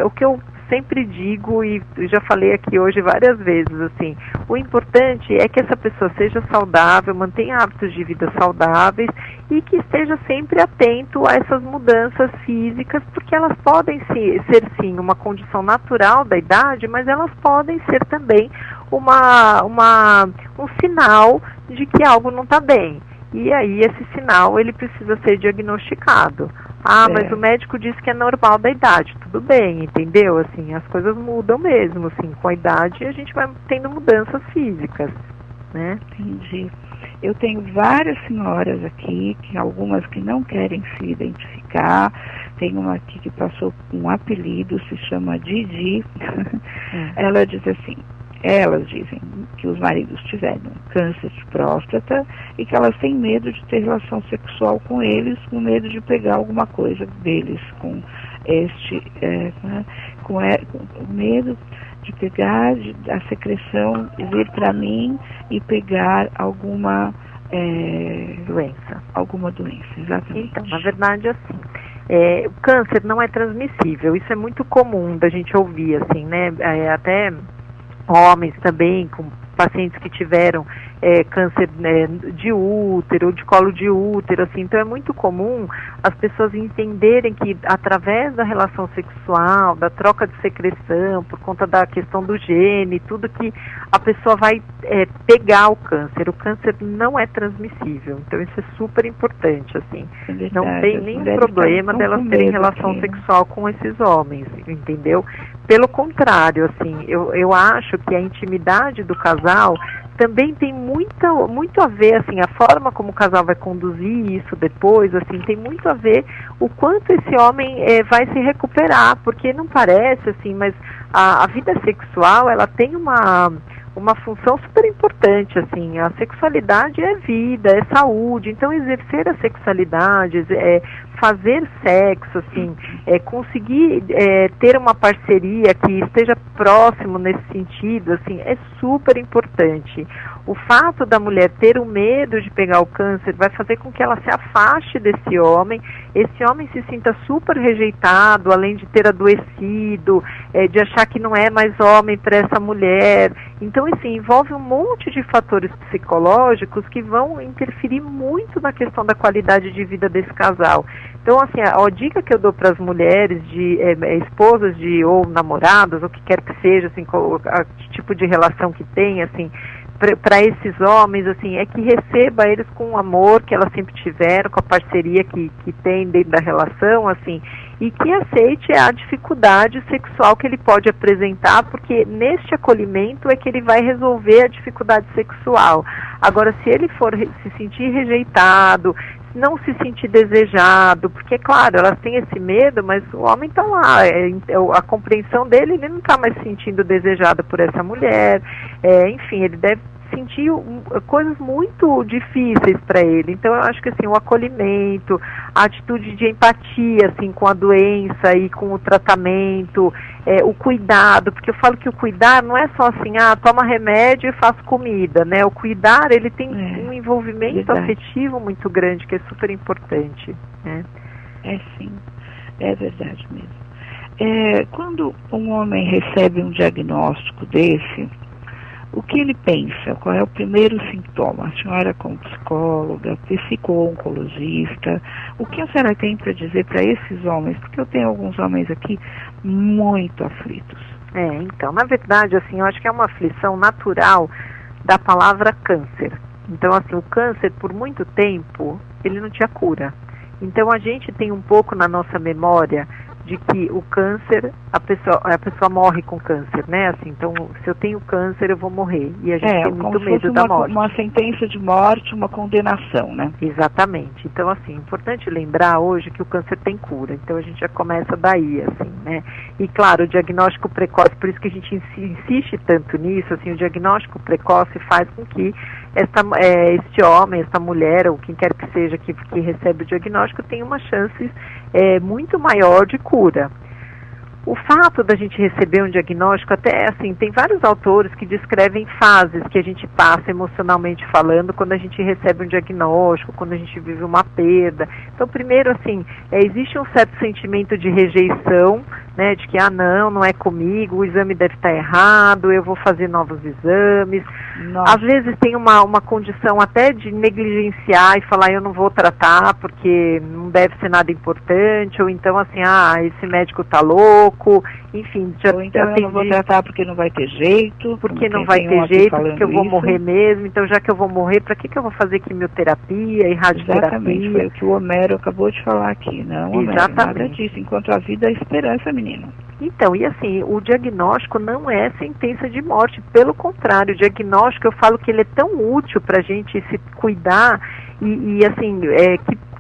O que eu sempre digo, e já falei aqui hoje várias vezes, assim, o importante é que essa pessoa seja saudável, mantenha hábitos de vida saudáveis e que esteja sempre atento a essas mudanças físicas, porque elas podem ser sim uma condição natural da idade, mas elas podem ser também um sinal de que algo não está bem. E aí esse sinal ele precisa ser diagnosticado. Mas o médico disse que é normal da idade. Tudo bem, entendeu? Assim, as coisas mudam mesmo, assim, com a idade a gente vai tendo mudanças físicas, né? Entendi. Eu tenho várias senhoras aqui, algumas que não querem se identificar. Tem uma aqui que passou um apelido, se chama Didi. Elas dizem que os maridos tiveram câncer de próstata e que elas têm medo de ter relação sexual com eles, com medo de pegar alguma coisa deles, com medo de pegar a secreção, vir para mim e pegar alguma doença. Alguma doença, exatamente. Então, na verdade, assim, o câncer não é transmissível. Isso é muito comum da gente ouvir, assim, né? Até homens também, com pacientes que tiveram câncer de útero, de colo de útero, assim. Então é muito comum as pessoas entenderem que através da relação sexual, da troca de secreção, por conta da questão do gene, tudo que a pessoa vai pegar o câncer. O câncer não é transmissível, então isso é super importante, assim. Não tem nenhum problema delas terem relação sexual com esses homens, entendeu? Pelo contrário, assim, eu acho que a intimidade do casal também tem muito a ver, assim, a forma como o casal vai conduzir isso depois, assim, tem muito a ver o quanto esse homem vai se recuperar, porque não parece, assim, mas a vida sexual, ela tem uma função super importante, assim, a sexualidade é vida, é saúde, então exercer a sexualidade, fazer sexo, assim, conseguir ter uma parceria que esteja próximo nesse sentido, assim, é super importante. O fato da mulher ter o medo de pegar o câncer vai fazer com que ela se afaste desse homem, esse homem se sinta super rejeitado, além de ter adoecido, de achar que não é mais homem para essa mulher. Então, assim, envolve um monte de fatores psicológicos que vão interferir muito na questão da qualidade de vida desse casal. Então, assim, a dica que eu dou para as mulheres, esposas ou namoradas, ou o que quer que seja, assim, que tipo de relação que tem, assim, para esses homens, assim, é que receba eles com o amor que elas sempre tiveram, com a parceria que tem dentro da relação, assim, e que aceite a dificuldade sexual que ele pode apresentar, porque neste acolhimento é que ele vai resolver a dificuldade sexual. Agora, se ele for se sentir rejeitado, não se sentir desejado, porque, claro, elas têm esse medo, mas o homem está lá, a compreensão dele, ele não está mais se sentindo desejado por essa mulher, enfim, ele deve sentir coisas muito difíceis para ele. Então eu acho que assim, o acolhimento, a atitude de empatia assim, com a doença e com o tratamento, o cuidado, porque eu falo que o cuidar não é só assim, toma remédio e faz comida, né? O cuidar, ele tem um envolvimento afetivo muito grande, que é super importante, né? Sim, é verdade mesmo. Quando um homem recebe um diagnóstico desse, o que ele pensa? Qual é o primeiro sintoma? A senhora, como psicóloga, psico-oncologista, o que a senhora tem para dizer para esses homens? Porque eu tenho alguns homens aqui muito aflitos. Então, na verdade, assim, eu acho que é uma aflição natural da palavra câncer. Então, assim, o câncer, por muito tempo, ele não tinha cura. Então, a gente tem um pouco na nossa memória de que o câncer, a pessoa morre com câncer, né? Assim, então, se eu tenho câncer, eu vou morrer. E a gente tem muito medo da morte. Uma sentença de morte, uma condenação, né? Exatamente. Então, assim, é importante lembrar hoje que o câncer tem cura. Então, a gente já começa daí, assim, né? E, claro, o diagnóstico precoce, por isso que a gente insiste tanto nisso, assim, o diagnóstico precoce faz com que este homem, esta mulher, ou quem quer que seja que recebe o diagnóstico, tenha uma chance muito maior de cura. O fato da gente receber um diagnóstico, até assim, tem vários autores que descrevem fases que a gente passa emocionalmente falando quando a gente recebe um diagnóstico, quando a gente vive uma perda. Então, primeiro, assim, existe um certo sentimento de rejeição, né, de que, não é comigo, o exame deve estar errado, eu vou fazer novos exames. Nossa. Às vezes tem uma condição até de negligenciar e falar, eu não vou tratar porque não deve ser nada importante, ou então assim, esse médico tá louco, enfim. Ou então eu não vou tratar porque não vai ter jeito. Porque não vai ter jeito, porque eu vou morrer mesmo, então já que eu vou morrer, para que eu vou fazer quimioterapia e radioterapia? Exatamente, foi o que o Homero acabou de falar aqui, não, Homero, nada disso, enquanto a vida é esperança, menino. Então, e assim, o diagnóstico não é sentença de morte, pelo contrário, o diagnóstico, eu falo que ele é tão útil para a gente se cuidar e assim,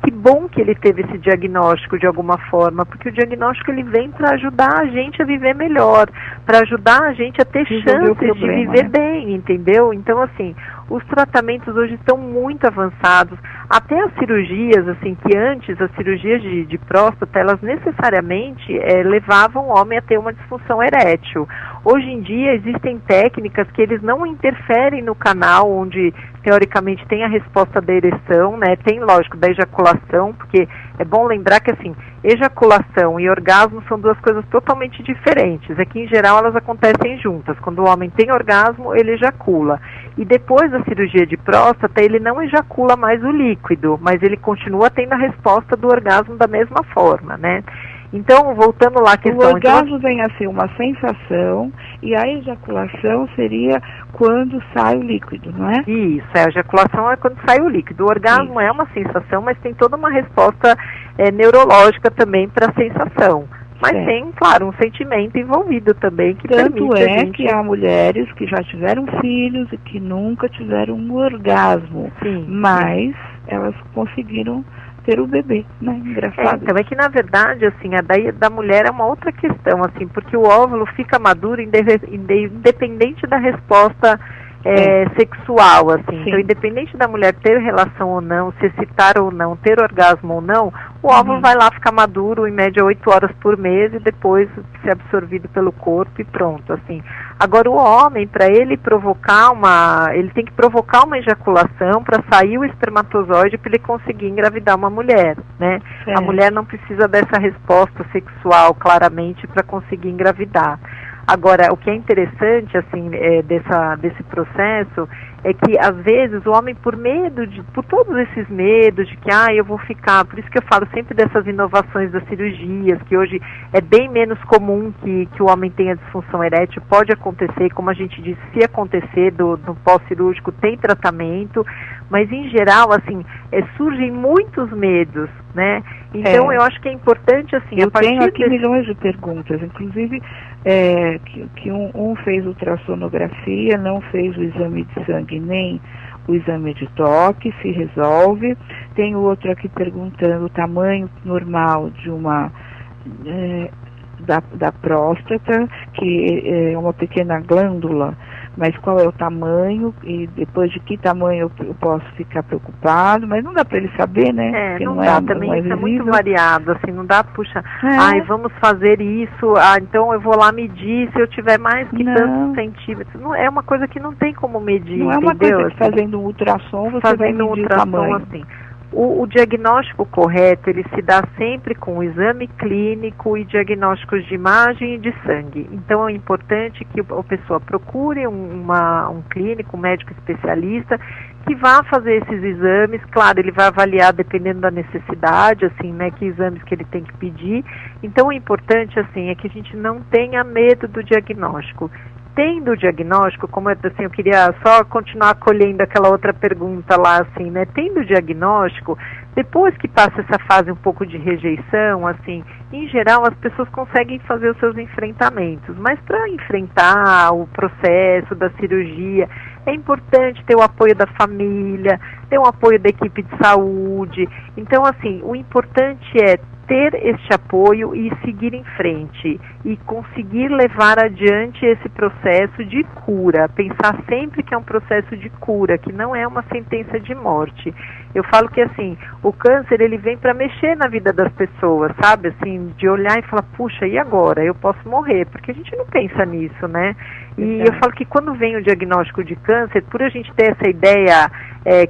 que bom que ele teve esse diagnóstico de alguma forma, porque o diagnóstico ele vem para ajudar a gente a viver melhor, para ajudar a gente a ter chances de viver bem, entendeu? Então, assim, os tratamentos hoje estão muito avançados, até as cirurgias, assim, que antes, as cirurgias de próstata, elas necessariamente levavam o homem a ter uma disfunção erétil. Hoje em dia existem técnicas que eles não interferem no canal onde teoricamente tem a resposta da ereção, né? Tem, lógico, da ejaculação, porque é bom lembrar que, assim, ejaculação e orgasmo são duas coisas totalmente diferentes. Aqui, em geral, elas acontecem juntas. Quando o homem tem orgasmo, ele ejacula. E depois da cirurgia de próstata, ele não ejacula mais o líquido, mas ele continua tendo a resposta do orgasmo da mesma forma, né? Então, voltando lá à questão... O orgasmo vem a ser uma sensação e a ejaculação seria quando sai o líquido, não é? Isso, a ejaculação é quando sai o líquido. O orgasmo é uma sensação, mas tem toda uma resposta neurológica também para a sensação. Mas tem, claro, um sentimento envolvido também que tanto é que há mulheres que já tiveram filhos e que nunca tiveram um orgasmo, mas elas conseguiram ter o bebê, né? Engraçado. Então, é que na verdade, assim, a da mulher é uma outra questão, assim, porque o óvulo fica maduro independente da resposta sexual, assim. Então, independente da mulher ter relação ou não, se excitar ou não, ter orgasmo ou não, o óvulo vai lá ficar maduro em média 8 horas por mês e depois ser absorvido pelo corpo e pronto, assim. Agora, o homem, para ele provocar ele tem que provocar uma ejaculação para sair o espermatozoide para ele conseguir engravidar uma mulher, né? A mulher não precisa dessa resposta sexual claramente para conseguir engravidar. Agora, o que é interessante, assim, desse processo é que às vezes o homem por todos esses medos de que eu vou ficar, por isso que eu falo sempre dessas inovações das cirurgias, que hoje é bem menos comum que o homem tenha disfunção erétil, pode acontecer, como a gente disse, se acontecer no pós-cirúrgico tem tratamento, mas em geral, assim, surgem muitos medos, né? Então eu acho que é importante, assim, eu tenho aqui milhões de perguntas, inclusive que um fez ultrassonografia, não fez o exame de sangue nem o exame de toque, se resolve. Tem outro aqui perguntando o tamanho normal de uma da próstata, que é uma pequena glândula, mas qual é o tamanho e depois de que tamanho eu posso ficar preocupado, mas não dá para ele saber, né? Não dá, também isso é muito variado, assim, não dá, vamos fazer isso, então eu vou lá medir se eu tiver mais que tantos centímetros. Não, é uma coisa que não tem como medir, não entendeu? É uma coisa que fazendo um ultrassom você vai medir o tamanho. Assim. O diagnóstico correto, ele se dá sempre com o exame clínico e diagnósticos de imagem e de sangue. Então é importante que a pessoa procure um clínico, um médico especialista, que vá fazer esses exames. Claro, ele vai avaliar dependendo da necessidade, assim, né, que exames que ele tem que pedir. Então o importante, assim, é que a gente não tenha medo do diagnóstico. Tendo o diagnóstico, como assim, eu queria só continuar acolhendo aquela outra pergunta lá, assim, né? Tendo o diagnóstico, depois que passa essa fase um pouco de rejeição, assim, em geral as pessoas conseguem fazer os seus enfrentamentos, mas para enfrentar o processo da cirurgia, é importante ter o apoio da família, ter o apoio da equipe de saúde. Então, assim, o importante é ter este apoio e seguir em frente e conseguir levar adiante esse processo de cura, pensar sempre que é um processo de cura, que não é uma sentença de morte. Eu falo que, assim, o câncer, ele vem para mexer na vida das pessoas, sabe, assim, de olhar e falar, puxa, e agora? Eu posso morrer, porque a gente não pensa nisso, né? E eu falo que quando vem o diagnóstico de câncer, por a gente ter essa ideia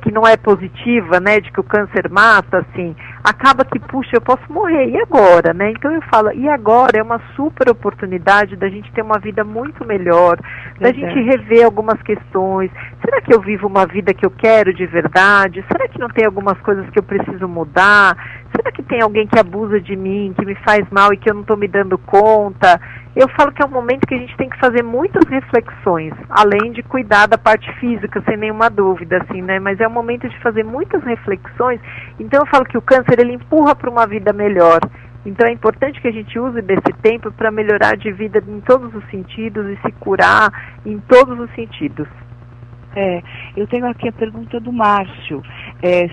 que não é positiva, né, de que o câncer mata, assim, acaba que, puxa, eu posso morrer, e agora, né? Então eu falo, e agora é uma super oportunidade da gente ter uma vida muito melhor, da gente rever algumas questões. Será que eu vivo uma vida que eu quero de verdade? Será que não tem algumas coisas que eu preciso mudar? Será que tem alguém que abusa de mim, que me faz mal e que eu não estou me dando conta? Eu falo que é um momento que a gente tem que fazer muitas reflexões, além de cuidar da parte física, sem nenhuma dúvida, assim, né? Mas é um momento de fazer muitas reflexões. Então eu falo que o câncer, ele empurra para uma vida melhor. Então é importante que a gente use desse tempo para melhorar de vida em todos os sentidos e se curar em todos os sentidos. Eu tenho aqui a pergunta do Márcio.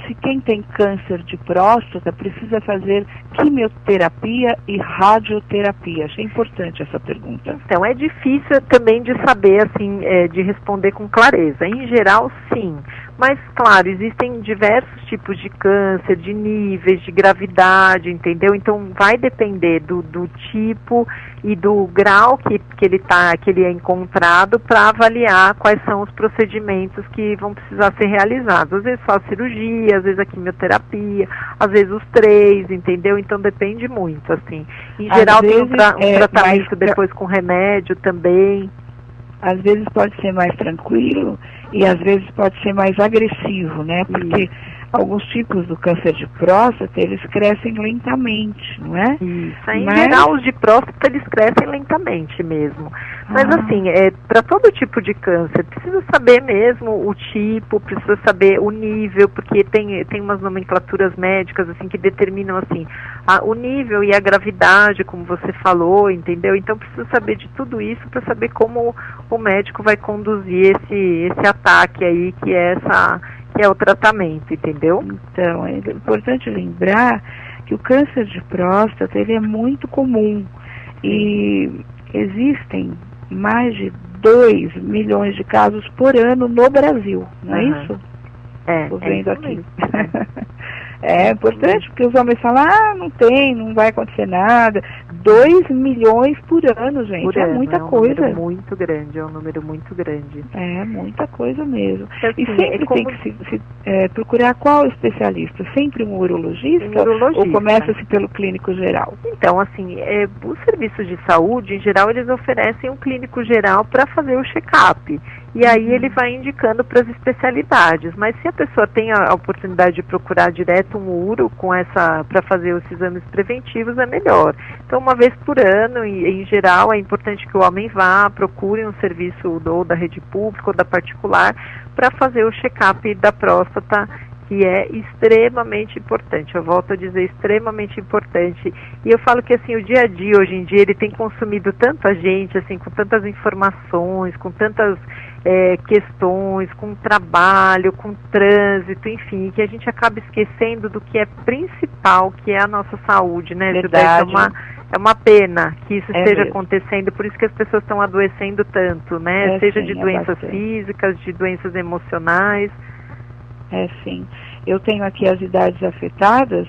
Se quem tem câncer de próstata precisa fazer quimioterapia e radioterapia? Achei importante essa pergunta. Então, é difícil também de saber, assim, de responder com clareza. Em geral, sim. Mas, claro, existem diversos tipos de câncer, de níveis, de gravidade, entendeu? Então, vai depender do tipo e do grau que ele é encontrado para avaliar quais são os procedimentos que vão precisar ser realizados. Às vezes só a cirurgia, às vezes a quimioterapia, às vezes os 3, entendeu? Então, depende muito, assim. Em geral, tem um tratamento depois com remédio também. Às vezes pode ser mais tranquilo e às vezes pode ser mais agressivo, né? Porque alguns tipos do câncer de próstata, eles crescem lentamente, não é? Isso. Em geral, os de próstata, eles crescem lentamente mesmo. Mas assim, para todo tipo de câncer, precisa saber mesmo o tipo, precisa saber o nível, porque tem umas nomenclaturas médicas, assim, que determinam, assim, o nível e a gravidade, como você falou, entendeu? Então, precisa saber de tudo isso para saber como o médico vai conduzir esse ataque aí, que é o tratamento, entendeu? Então, é importante lembrar que o câncer de próstata, ele é muito comum e existem mais de 2 milhões de casos por ano no Brasil, não é isso? Estou vendo aqui. É importante, porque os homens falam, não vai acontecer nada, 2 milhões por ano, gente. Por é ano, muita um coisa. Número muito grande, é um número muito grande. É muita coisa mesmo. Assim, E sempre tem que procurar qual especialista? Sempre um urologista? Ou começa-se pelo clínico geral? Então, assim, os serviços de saúde, em geral, eles oferecem um clínico geral para fazer o check-up. E aí ele vai indicando para as especialidades. Mas se a pessoa tem a oportunidade de procurar direto um uro para fazer os exames preventivos, é melhor. Então, uma vez por ano, em geral, é importante que o homem vá, procure um serviço ou da rede pública ou da particular para fazer o check-up da próstata, que é extremamente importante. Eu volto a dizer, extremamente importante. E eu falo que, assim, o dia a dia, hoje em dia, ele tem consumido tanta gente, assim, com tantas informações, com tantas questões, com trabalho, com trânsito, enfim, que a gente acaba esquecendo do que é principal, que é a nossa saúde, né? Verdade. É uma pena que isso esteja mesmo acontecendo, por isso que as pessoas estão adoecendo tanto, né? Seja sim, de doenças bastante. físicas, de doenças emocionais. Sim. Eu tenho aqui as idades afetadas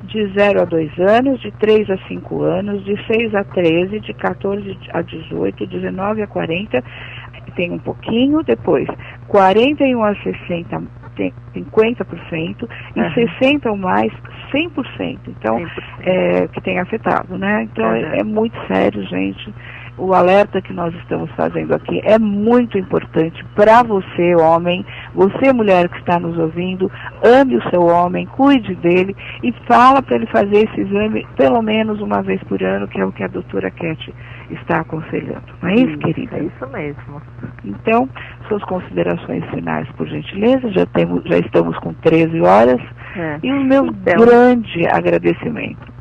de 0 a 2 anos, de 3 a 5 anos, de 6 a 13, de 14 a 18, 19 a 40, tem um pouquinho, depois 41 a 60, tem 50%, e 60 ou mais, 100%. Então, 100%. Que tem afetado, né? Então, é muito sério, gente. O alerta que nós estamos fazendo aqui é muito importante para você, homem, você, mulher que está nos ouvindo, ame o seu homem, cuide dele e fala para ele fazer esse exame pelo menos uma vez por ano, que é o que a doutora Cat está aconselhando. Não é isso, querida? É isso mesmo. Então, suas considerações finais, por gentileza, já estamos com 13 horas, e o meu grande agradecimento.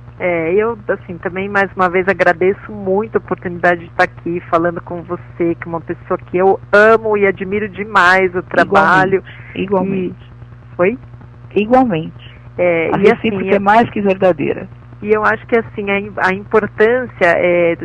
Eu, assim, também mais uma vez agradeço muito a oportunidade de estar aqui falando com você, que é uma pessoa que eu amo e admiro demais o trabalho. Igualmente. Foi? Igualmente. A recíproca é mais que verdadeira. E eu acho que, assim, a importância,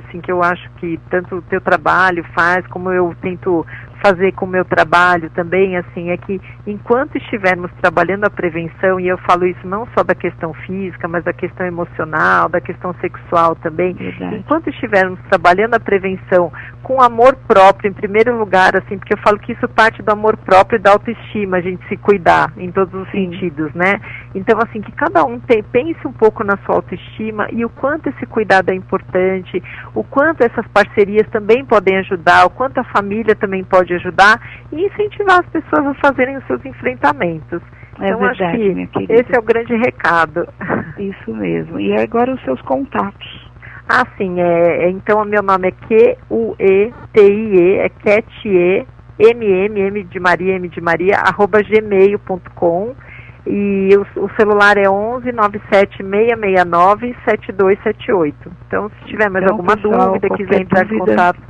assim, que eu acho que tanto o teu trabalho faz, como eu tento fazer com o meu trabalho também, assim, é que enquanto estivermos trabalhando a prevenção, e eu falo isso não só da questão física, mas da questão emocional, da questão sexual também, enquanto estivermos trabalhando a prevenção com amor próprio, em primeiro lugar, assim, porque eu falo que isso parte do amor próprio e da autoestima, a gente se cuidar em todos os sentidos, né? Então, assim, que cada um pense um pouco na sua autoestima e o quanto esse cuidado é importante, o quanto essas parcerias também podem ajudar, o quanto a família também pode ajudar e incentivar as pessoas a fazerem os seus enfrentamentos. Então, verdade, acho que minha querida. esse é o grande recado. Isso mesmo. E agora os seus contatos. Sim, então o meu nome é QUETIE, Ketie, M de Maria, @gmail.com, e o celular é 11 97 669 7278. Então, se tiver mais alguma dúvida, quiser entrar em contato,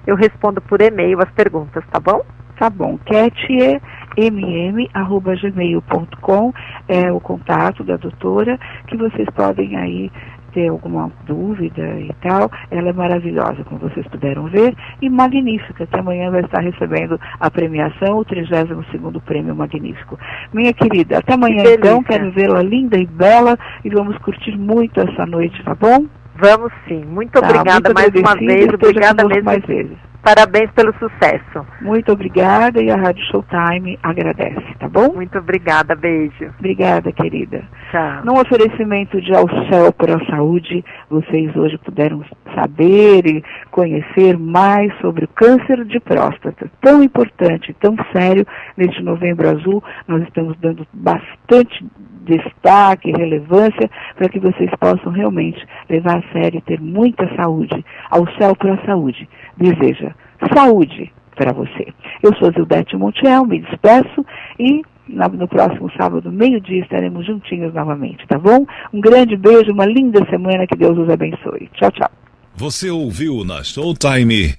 eu respondo por e-mail as perguntas, tá bom? Tá bom. KetieMM@gmail.com é o contato da doutora, que vocês podem aí ter alguma dúvida e tal. Ela é maravilhosa, como vocês puderam ver, e magnífica, que amanhã vai estar recebendo a premiação, o 32º Prêmio Magnífico. Minha querida, até amanhã então, quero vê-la linda e bela, e vamos curtir muito essa noite, tá bom? Vamos sim. Muito obrigada mais uma vez. Obrigada mesmo. Mais vezes. Parabéns pelo sucesso. Muito obrigada, e a Rádio Showtime agradece, tá bom? Muito obrigada, beijo. Obrigada, querida. Tchau. Num oferecimento de Ao Céu Pro Saúde, vocês hoje puderam saber e conhecer mais sobre o câncer de próstata. Tão importante, tão sério, neste Novembro Azul, nós estamos dando bastante destaque e relevância para que vocês possam realmente levar a sério e ter muita saúde. Ao Céu Pro Saúde deseja saúde para você. Eu sou Zildete Montiel, me despeço e no próximo sábado, meio-dia, estaremos juntinhos novamente, tá bom? Um grande beijo, uma linda semana, que Deus os abençoe. Tchau, tchau. Você ouviu na Showtime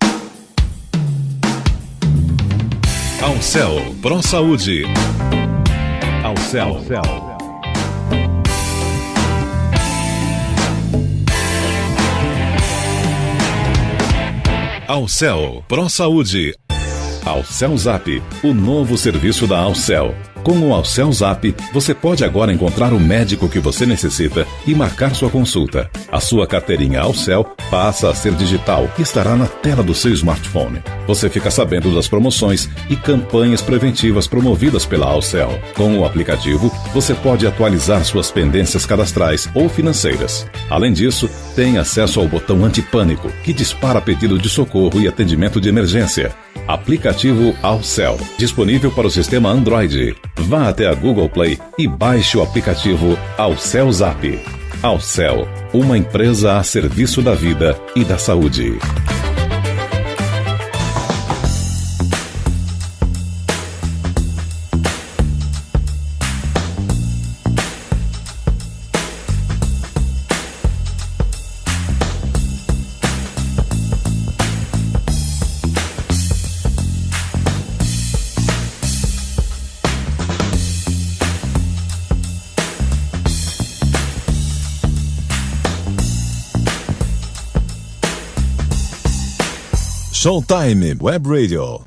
Ao Céu Pro Saúde. Ao Céu. Ao Céu Pro Saúde. Ao Céu Zap, o novo serviço da Ao Céu. Com o Alcel Zap, você pode agora encontrar o médico que você necessita e marcar sua consulta. A sua carteirinha Alcel passa a ser digital e estará na tela do seu smartphone. Você fica sabendo das promoções e campanhas preventivas promovidas pela Alcel. Com o aplicativo, você pode atualizar suas pendências cadastrais ou financeiras. Além disso, tem acesso ao botão antipânico, que dispara pedido de socorro e atendimento de emergência. Aplicativo Alcel, disponível para o sistema Android. Vá até a Google Play e baixe o aplicativo Alcel Zap. Alcel, uma empresa a serviço da vida e da saúde. Showtime Web Radio.